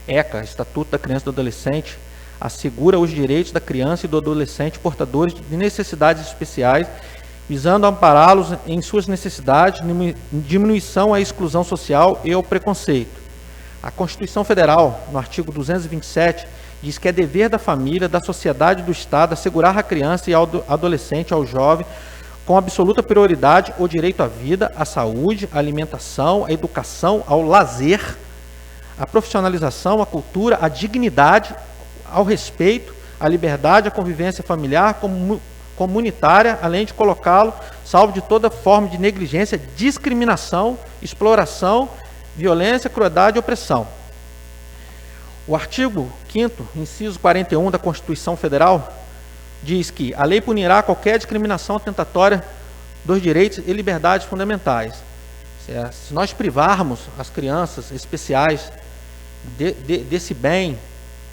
ECA, Estatuto da Criança e do Adolescente, assegura os direitos da criança e do adolescente portadores de necessidades especiais, visando ampará-los em suas necessidades, diminuição à exclusão social e ao preconceito. A Constituição Federal, no artigo 227, diz que é dever da família, da sociedade e do Estado assegurar à criança e ao adolescente, ao jovem, com absoluta prioridade, o direito à vida, à saúde, à alimentação, à educação, ao lazer, à profissionalização, à cultura, à dignidade, ao respeito, à liberdade, à convivência familiar, comunitária, além de colocá-lo salvo de toda forma de negligência, discriminação, exploração, violência, crueldade e opressão. O artigo 5º, inciso 41 da Constituição Federal, diz que a lei punirá qualquer discriminação atentatória dos direitos e liberdades fundamentais. Se nós privarmos as crianças especiais desse bem,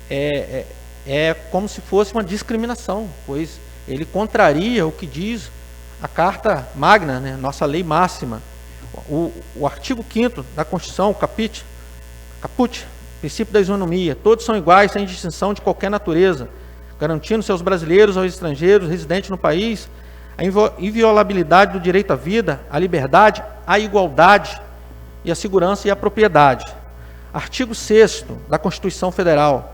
é como se fosse uma discriminação, pois ele contraria o que diz a Carta Magna, né, nossa lei máxima. O artigo 5º da Constituição, Caput, princípio da isonomia. Todos são iguais, sem distinção de qualquer natureza, garantindo seus brasileiros aos estrangeiros residentes no país a inviolabilidade do direito à vida, à liberdade, à igualdade e à segurança e à propriedade. Artigo 6º da Constituição Federal.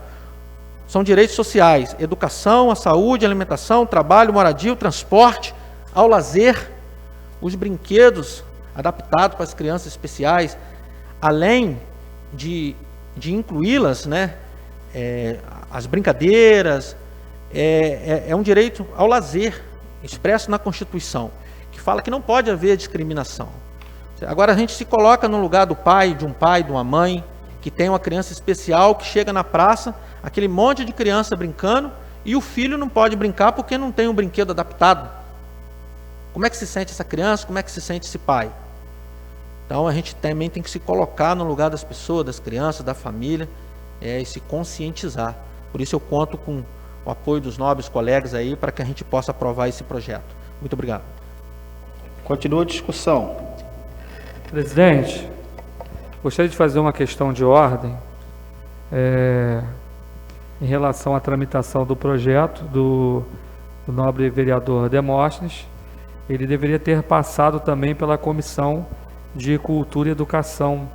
São direitos sociais: educação, a saúde, a alimentação, o trabalho, moradia, o transporte, ao lazer, os brinquedos adaptados para as crianças especiais, além de incluí-las, né, as brincadeiras, é um direito ao lazer, expresso na Constituição, que fala que não pode haver discriminação. Agora a gente se coloca no lugar do pai, de uma mãe, que tem uma criança especial, que chega na praça, aquele monte de criança brincando, e o filho não pode brincar porque não tem um brinquedo adaptado. Como é que se sente essa criança? Como é que se sente esse pai? Então a gente também tem que se colocar no lugar das pessoas, das crianças, da família, e se conscientizar. Por isso eu conto com o apoio dos nobres colegas aí, para que a gente possa aprovar esse projeto. Muito obrigado. Continua a discussão. Presidente, gostaria de fazer uma questão de ordem em relação à tramitação do projeto do nobre vereador Demóstenes. Ele deveria ter passado também pela Comissão de Cultura e Educação.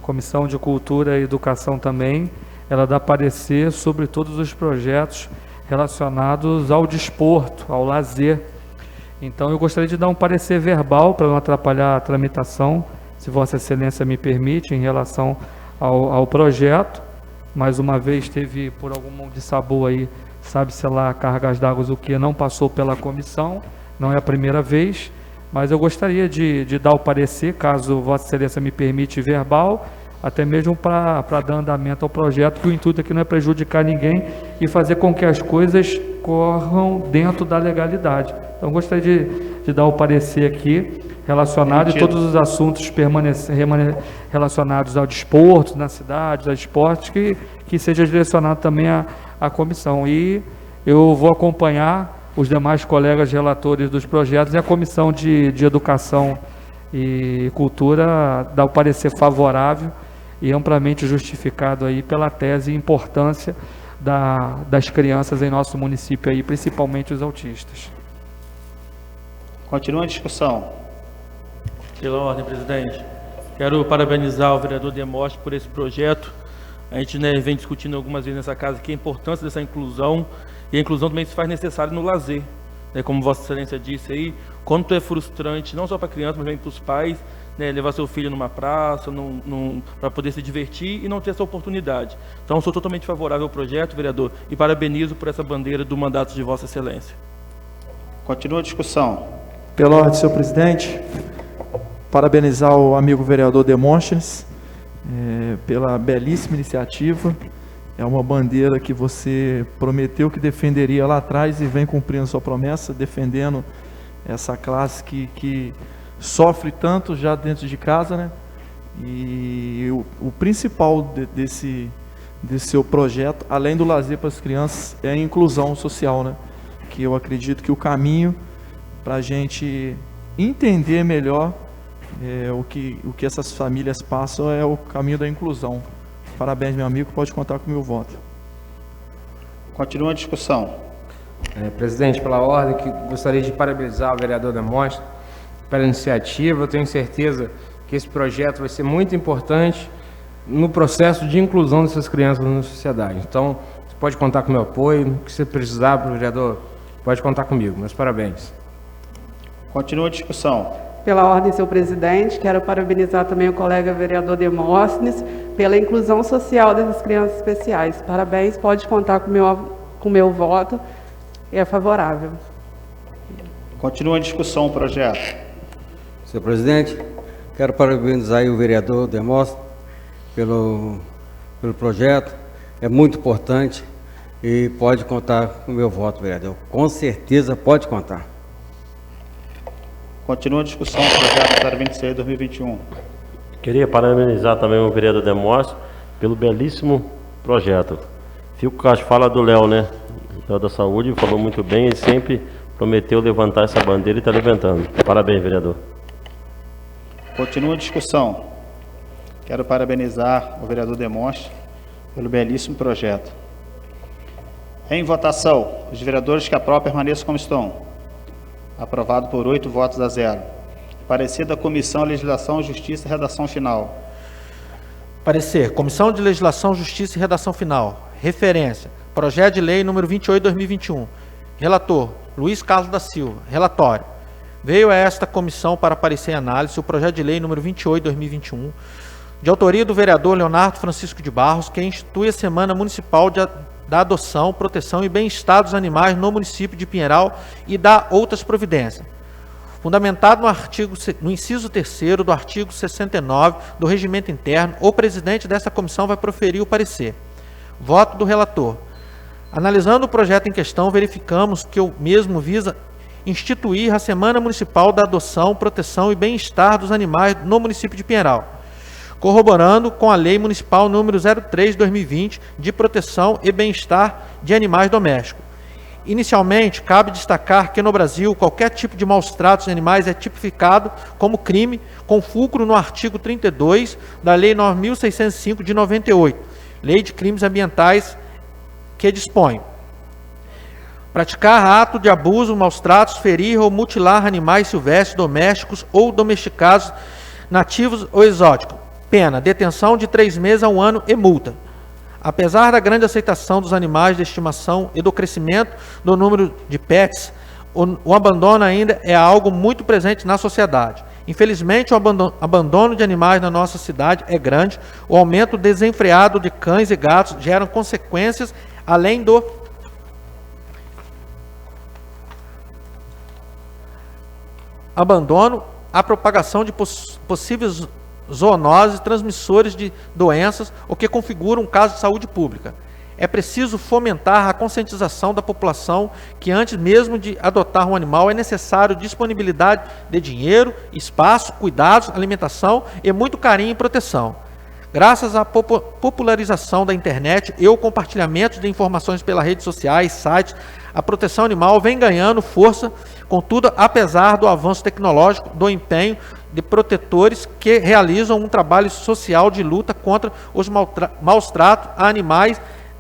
Comissão de Cultura e Educação também, ela dá parecer sobre todos os projetos relacionados ao desporto, ao lazer. Então eu gostaria de dar um parecer verbal para não atrapalhar a tramitação, se Vossa Excelência me permite, em relação ao projeto. Mais uma vez teve, por algum dissabor aí, sabe-se lá, cargas d'água o que não passou pela comissão, não é a primeira vez, mas eu gostaria de dar o parecer, caso Vossa Excelência me permite, verbal, até mesmo para dar andamento ao projeto, que o intuito aqui não é prejudicar ninguém e fazer com que as coisas corram dentro da legalidade. Então, gostaria de dar o parecer aqui, relacionado a todos os assuntos relacionados ao desporto na cidade, aos esportes, que seja direcionado também à comissão. E eu vou acompanhar os demais colegas relatores dos projetos e a Comissão de Educação e Cultura dá o parecer favorável e amplamente justificado aí pela tese e importância das crianças em nosso município aí, principalmente os autistas. Continua a discussão. Pela ordem, presidente. Quero parabenizar o vereador Demóstenes por esse projeto. A gente vem discutindo algumas vezes nessa casa que a importância dessa inclusão, e a inclusão também se faz necessária no lazer. Como Vossa Excelência disse aí, quanto é frustrante, não só para a criança, mas também para os pais, levar seu filho numa praça, para poder se divertir e não ter essa oportunidade. Então, sou totalmente favorável ao projeto, vereador, e parabenizo por essa bandeira do mandato de Vossa Excelência. Continua a discussão. Pela ordem, senhor presidente, parabenizar o amigo vereador Demóstenes pela belíssima iniciativa. É uma bandeira que você prometeu que defenderia lá atrás e vem cumprindo sua promessa, defendendo essa classe que sofre tanto já dentro de casa, né? E o principal desse seu projeto, além do lazer para as crianças, é a inclusão social, né? Que eu acredito que o caminho para a gente entender melhor o que essas famílias passam é o caminho da inclusão. Parabéns, meu amigo, pode contar com o meu voto. Continua a discussão. Presidente, pela ordem, gostaria de parabenizar o vereador Demóstenes pela iniciativa. Eu tenho certeza que esse projeto vai ser muito importante no processo de inclusão dessas crianças na sociedade. Então, você pode contar com o meu apoio. O que você precisar, vereador, pode contar comigo. Meus parabéns. Continua a discussão. Pela ordem, senhor presidente, quero parabenizar também o colega vereador Demóstenes pela inclusão social dessas crianças especiais. Parabéns, pode contar com o meu voto, é favorável. Continua a discussão o projeto. Senhor presidente, quero parabenizar aí o vereador Demóstenes pelo projeto, é muito importante e pode contar com o meu voto, vereador. Com certeza pode contar. Continua a discussão do projeto 026 de 2021. Queria parabenizar também o vereador Demóstenes pelo belíssimo projeto. Fico com as falas do Léo, né? O Léo da Saúde falou muito bem, ele sempre prometeu levantar essa bandeira e está levantando. Parabéns, vereador. Continua a discussão. Quero parabenizar o vereador Demonstre pelo belíssimo projeto. Em votação, os vereadores que aprovam permaneçam como estão. Aprovado por 8 votos a 0. Parecer da Comissão Legislação, Justiça e Redação Final. Parecer. Comissão de Legislação, Justiça e Redação Final. Referência. Projeto de Lei número 28/2021. Relator, Luiz Carlos da Silva. Relatório. Veio a esta comissão para parecer em análise o projeto de lei número 28/2021, de autoria do vereador Leonardo Francisco de Barros, que institui a Semana Municipal da Adoção, Proteção e Bem-Estar dos Animais no município de Pinheiral e dá outras providências. Fundamentado no inciso 3º do artigo 69 do Regimento Interno, o presidente dessa comissão vai proferir o parecer. Voto do relator. Analisando o projeto em questão, verificamos que o mesmo visa instituir a Semana Municipal da Adoção, Proteção e Bem-Estar dos Animais no município de Pinheiral, corroborando com a Lei Municipal número 03/2020 de Proteção e Bem-Estar de Animais Domésticos. Inicialmente, cabe destacar que no Brasil, qualquer tipo de maus-tratos de animais é tipificado como crime, com fulcro no artigo 32 da Lei 9.605 de 98, Lei de Crimes Ambientais, que dispõe: praticar ato de abuso, maus-tratos, ferir ou mutilar animais silvestres, domésticos ou domesticados, nativos ou exóticos. Pena, detenção de 3 meses a 1 ano e multa. Apesar da grande aceitação dos animais de estimação e do crescimento do número de pets, o abandono ainda é algo muito presente na sociedade. Infelizmente, o abandono de animais na nossa cidade é grande. O aumento desenfreado de cães e gatos gera consequências além do abandono, a propagação de possíveis zoonoses, transmissores de doenças, o que configura um caso de saúde pública. É preciso fomentar a conscientização da população que antes mesmo de adotar um animal é necessário disponibilidade de dinheiro, espaço, cuidados, alimentação e muito carinho e proteção. Graças à popularização da internet e ao compartilhamento de informações pelas redes sociais, sites, a proteção animal vem ganhando força. Contudo, apesar do avanço tecnológico, do empenho de protetores que realizam um trabalho social de luta contra os maus-tratos a animais,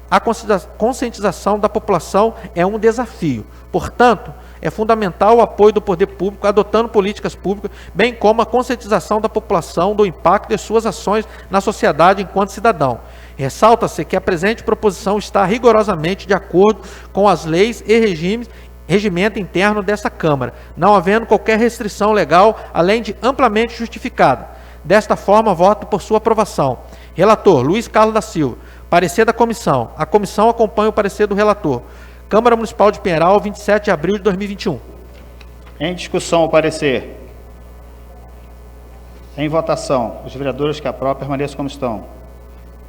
a conscientização da população é um desafio. Portanto, é fundamental o apoio do poder público, adotando políticas públicas, bem como a conscientização da população do impacto de suas ações na sociedade enquanto cidadão. Ressalta-se que a presente proposição está rigorosamente de acordo com as leis e regimento interno dessa Câmara, não havendo qualquer restrição legal, além de amplamente justificada. Desta forma, voto por sua aprovação. Relator, Luiz Carlos da Silva. Parecer da comissão. A comissão acompanha o parecer do relator. Câmara Municipal de Pinheiral, 27 de abril de 2021. Em discussão, o parecer. Em votação, os vereadores que aprovam permaneçam como estão.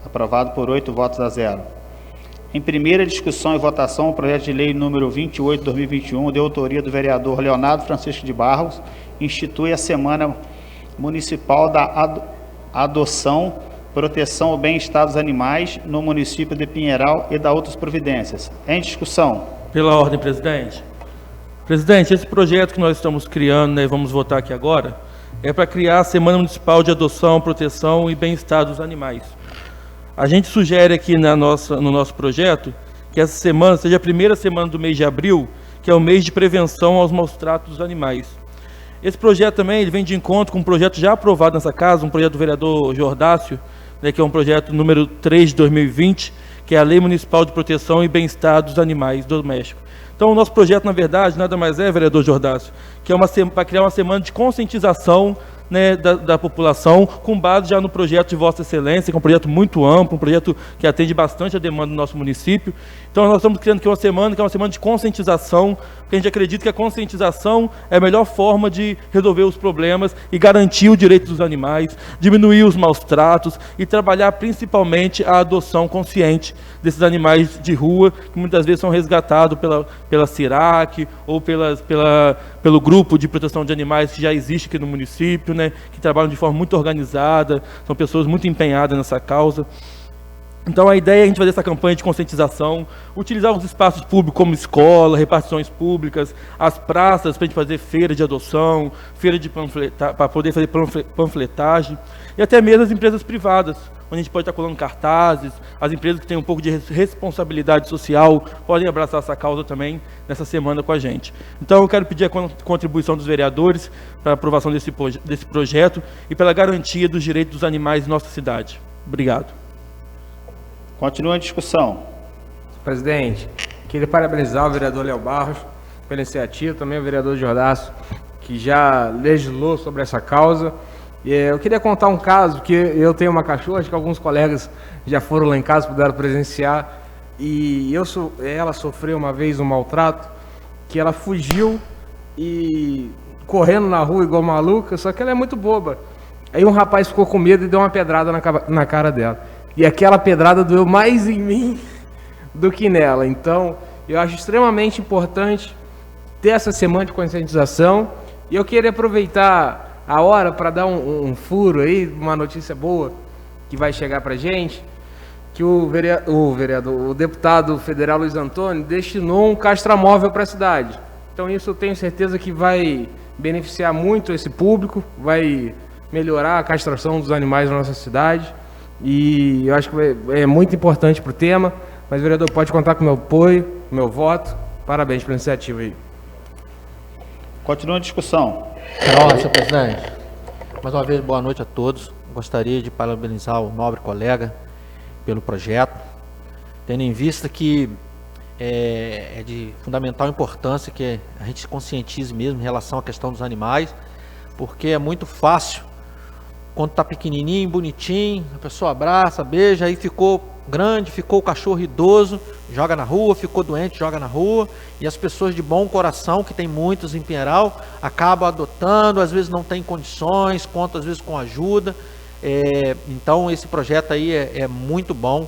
Aprovado por 8 votos a 0. Em primeira discussão e votação, o projeto de lei número 28/2021, de autoria do vereador Leonardo Francisco de Barros, institui a Semana Municipal da Adoção, Proteção e Bem-Estar dos Animais no município de Pinheiral e dá outras providências. Em discussão. Pela ordem, presidente. Presidente, esse projeto que nós estamos criando, né, vamos votar aqui agora, é para criar a Semana Municipal de Adoção, Proteção e Bem-Estar dos Animais. A gente sugere aqui no nosso projeto que essa semana seja a primeira semana do mês de abril, que é o mês de prevenção aos maus-tratos dos animais. Esse projeto também ele vem de encontro com um projeto já aprovado nessa casa, um projeto do vereador Jordácio, né, que é um projeto número 3 de 2020, que é a Lei Municipal de Proteção e Bem-Estar dos Animais Domésticos. Então, o nosso projeto, na verdade, nada mais é, vereador Jordácio, que é para criar uma semana de conscientização, né, da população, com base já no projeto de Vossa Excelência, que é um projeto muito amplo, um projeto que atende bastante a demanda do nosso município. Então, nós estamos criando aqui uma semana, que é uma semana de conscientização, porque a gente acredita que a conscientização é a melhor forma de resolver os problemas e garantir o direito dos animais, diminuir os maus-tratos e trabalhar principalmente a adoção consciente desses animais de rua, que muitas vezes são resgatados pela CIRAC ou pelo grupo de proteção de animais que já existe aqui no município, né, que trabalham de forma muito organizada, são pessoas muito empenhadas nessa causa. Então a ideia é a gente fazer essa campanha de conscientização, utilizar os espaços públicos como escola, repartições públicas, as praças para a gente fazer feira de adoção, feira de para poder fazer panfletagem, e até mesmo as empresas privadas, onde a gente pode estar colando cartazes, as empresas que têm um pouco de responsabilidade social podem abraçar essa causa também nessa semana com a gente. Então eu quero pedir a contribuição dos vereadores para a aprovação desse projeto e pela garantia dos direitos dos animais em nossa cidade. Obrigado. Continua a discussão. Presidente, queria parabenizar o vereador Léo Barros pela iniciativa, também o vereador Jordaço, que já legislou sobre essa causa. Eu queria contar um caso, que eu tenho uma cachorra, acho que alguns colegas já foram lá em casa, puderam presenciar, e ela sofreu uma vez um maltrato, que ela fugiu e correndo na rua igual maluca, só que ela é muito boba. Aí um rapaz ficou com medo e deu uma pedrada na cara dela. E aquela pedrada doeu mais em mim do que nela. Então, eu acho extremamente importante ter essa semana de conscientização. E eu queria aproveitar a hora para dar um furo aí, uma notícia boa que vai chegar para a gente, que o deputado federal Luiz Antônio destinou um castramóvel para a cidade. Então isso eu tenho certeza que vai beneficiar muito esse público, vai melhorar a castração dos animais na nossa cidade. E eu acho que é muito importante para o tema, mas o vereador pode contar com o meu apoio, com o meu voto. Parabéns pela iniciativa aí. Continua a discussão. Senhor presidente, mais uma vez boa noite a todos. Gostaria de parabenizar o nobre colega pelo projeto, tendo em vista que é de fundamental importância que a gente se conscientize mesmo em relação à questão dos animais, porque é muito fácil. Quando tá pequenininho, bonitinho, a pessoa abraça, beija, aí ficou grande, ficou o cachorro idoso, joga na rua, ficou doente, joga na rua, e as pessoas de bom coração, que tem muitos em Pinheiral, acabam adotando, às vezes não tem condições, conta às vezes com ajuda. Então esse projeto aí é muito bom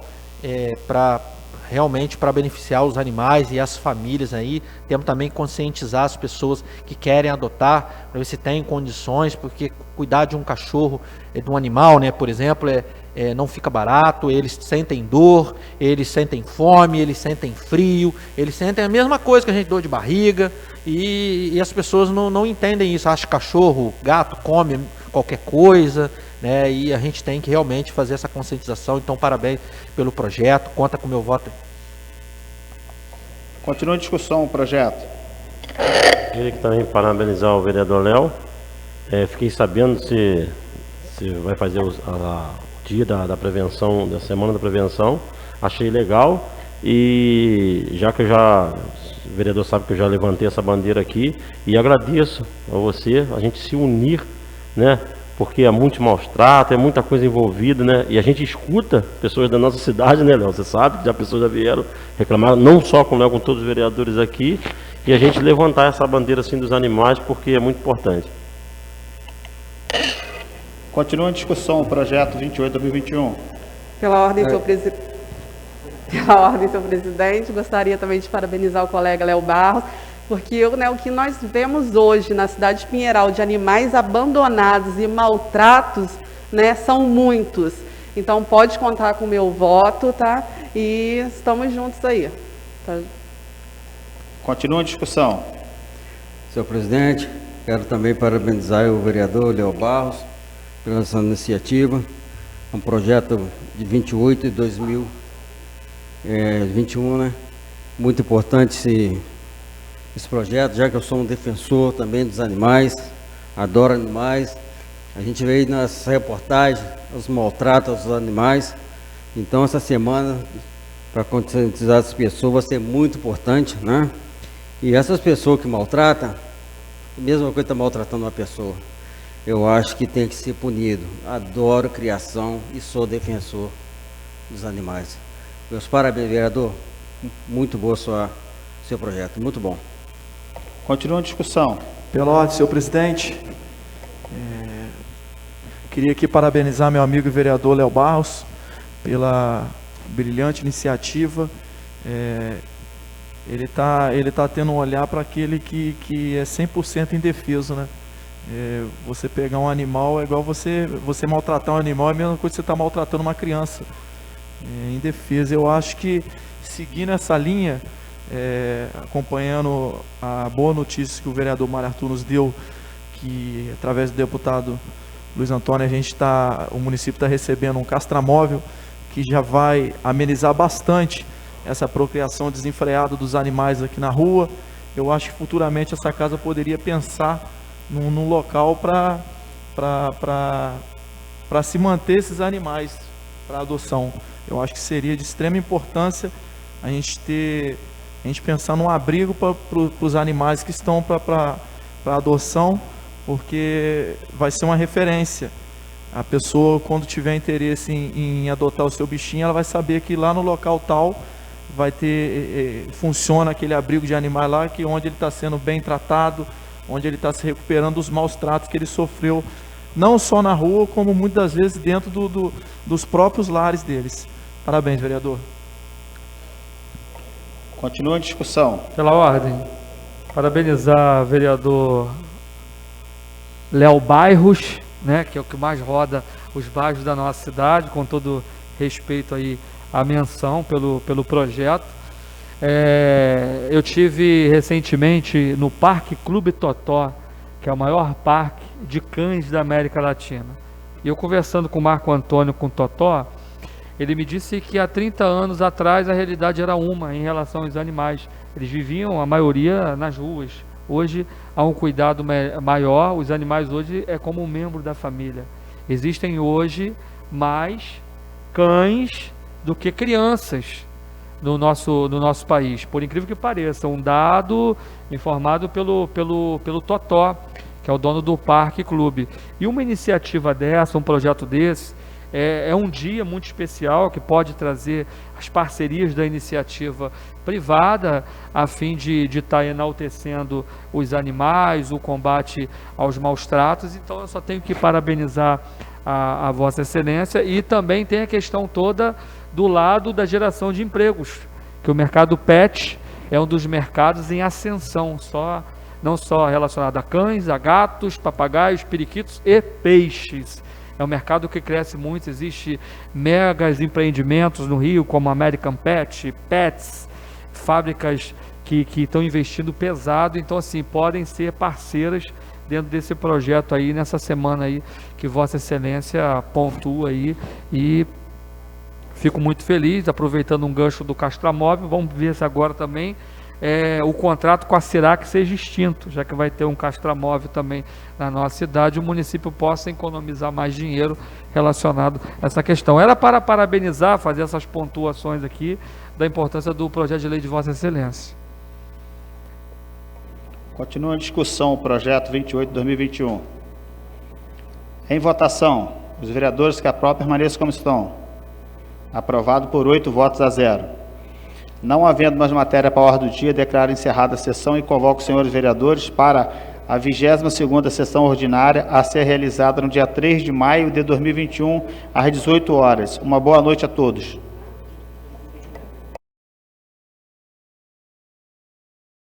realmente para beneficiar os animais e as famílias aí. Temos também que conscientizar as pessoas que querem adotar, para ver se tem condições, porque cuidar de um cachorro, de um animal, né, por exemplo, não fica barato. Eles sentem dor, eles sentem fome, eles sentem frio, eles sentem a mesma coisa que a gente, dor de barriga, e as pessoas não entendem isso. Acham que cachorro, gato come qualquer coisa, né? E a gente tem que realmente fazer essa conscientização. Então parabéns pelo projeto, conta com o meu voto. Continua a discussão o projeto. Queria também parabenizar o vereador Léo. Fiquei sabendo se vai fazer o dia da prevenção, da semana da prevenção. Achei legal, e já que o vereador sabe que eu já levantei essa bandeira aqui, e agradeço a você, a gente se unir, né? Porque é muito maus trato, é muita coisa envolvida, né? E a gente escuta pessoas da nossa cidade, né, Léo? Você sabe que pessoas já vieram reclamar, não só com o Léo, com todos os vereadores aqui, e a gente levantar essa bandeira assim dos animais, porque é muito importante. Continua a discussão o projeto 28/2021. Pela ordem, senhor presidente, gostaria também de parabenizar o colega Léo Barros, porque o que nós vemos hoje na cidade de Pinheiral de animais abandonados e maltratos, né, são muitos. Então pode contar com o meu voto, tá? E estamos juntos aí. Tá? Continua a discussão. Senhor presidente, quero também parabenizar o vereador Léo Barros pela essa iniciativa. Um projeto de 28 de 2021, né? Muito importante esse projeto, já que eu sou um defensor também dos animais, adoro animais. A gente veio nas reportagens, os maltratos aos animais. Então essa semana, para conscientizar as pessoas, vai ser muito importante, né? E essas pessoas que maltratam, a mesma coisa está maltratando uma pessoa. Eu acho que tem que ser punido. Adoro criação e sou defensor dos animais. Meus parabéns, vereador. Muito bom seu projeto, muito bom. Continua a discussão. Pela ordem, senhor presidente, queria aqui parabenizar meu amigo vereador Léo Barros pela brilhante iniciativa. Ele tá tendo um olhar para aquele que é 100% indefeso, né? Você pegar um animal é igual você maltratar um animal, é a mesma coisa que você está maltratando uma criança. em defesa. Eu acho que, seguindo essa linha, acompanhando a boa notícia que o vereador Mário Arthur nos deu, que através do deputado Luiz Antônio, o município está recebendo um castramóvel que já vai amenizar bastante essa procriação desenfreada dos animais aqui na rua. Eu acho que futuramente essa casa poderia pensar num local para se manter esses animais para adoção. Eu acho que seria de extrema importância a gente pensar num abrigo para os animais que estão para adoção, porque vai ser uma referência. A pessoa, quando tiver interesse em adotar o seu bichinho, ela vai saber que lá no local tal vai ter, funciona aquele abrigo de animais lá, onde ele está sendo bem tratado, onde ele está se recuperando dos maus tratos que ele sofreu, não só na rua, como muitas vezes dentro dos próprios lares deles. Parabéns, vereador. Continua a discussão. Pela ordem, parabenizar o vereador Léo Bairros, né, que é o que mais roda os bairros da nossa cidade, com todo respeito aí à menção pelo projeto. Eu tive recentemente no Parque Clube Totó, que é o maior parque de cães da América Latina. E eu conversando com o Marco Antônio, com o Totó, ele me disse que há 30 anos atrás a realidade era uma em relação aos animais. Eles viviam, a maioria, nas ruas. Hoje há um cuidado maior, os animais hoje é como um membro da família. Existem hoje mais cães do que crianças no nosso país, por incrível que pareça. Um dado informado pelo Totó, que é o dono do Parque Clube. E uma iniciativa dessa, um projeto desse, é um dia muito especial que pode trazer as parcerias da iniciativa privada a fim de estar enaltecendo os animais, o combate aos maus tratos. Então eu só tenho que parabenizar a Vossa Excelência. E também tem a questão toda do lado da geração de empregos, que o mercado pet é um dos mercados em ascensão, não só relacionado a cães, a gatos, papagaios, periquitos e peixes. É um mercado que cresce muito, existe megas empreendimentos no Rio, como American Pets, fábricas que estão investindo pesado. Então, assim, podem ser parceiras dentro desse projeto aí, nessa semana aí, que Vossa Excelência pontua aí. E fico muito feliz, aproveitando um gancho do castramóvel. Vamos ver se agora também o contrato com a Cirac seja extinto, já que vai ter um castramóvel também na nossa cidade, o município possa economizar mais dinheiro relacionado a essa questão. Era para parabenizar, fazer essas pontuações aqui da importância do projeto de lei de Vossa Excelência. Continua a discussão o projeto 28/2021. Em votação, os vereadores que aprovam permaneçam como estão. Aprovado por 8 votos a 0. Não havendo mais matéria para a ordem do dia, declaro encerrada a sessão e convoco os senhores vereadores para a 22ª sessão ordinária a ser realizada no dia 3 de maio de 2021, às 18 horas. Uma boa noite a todos.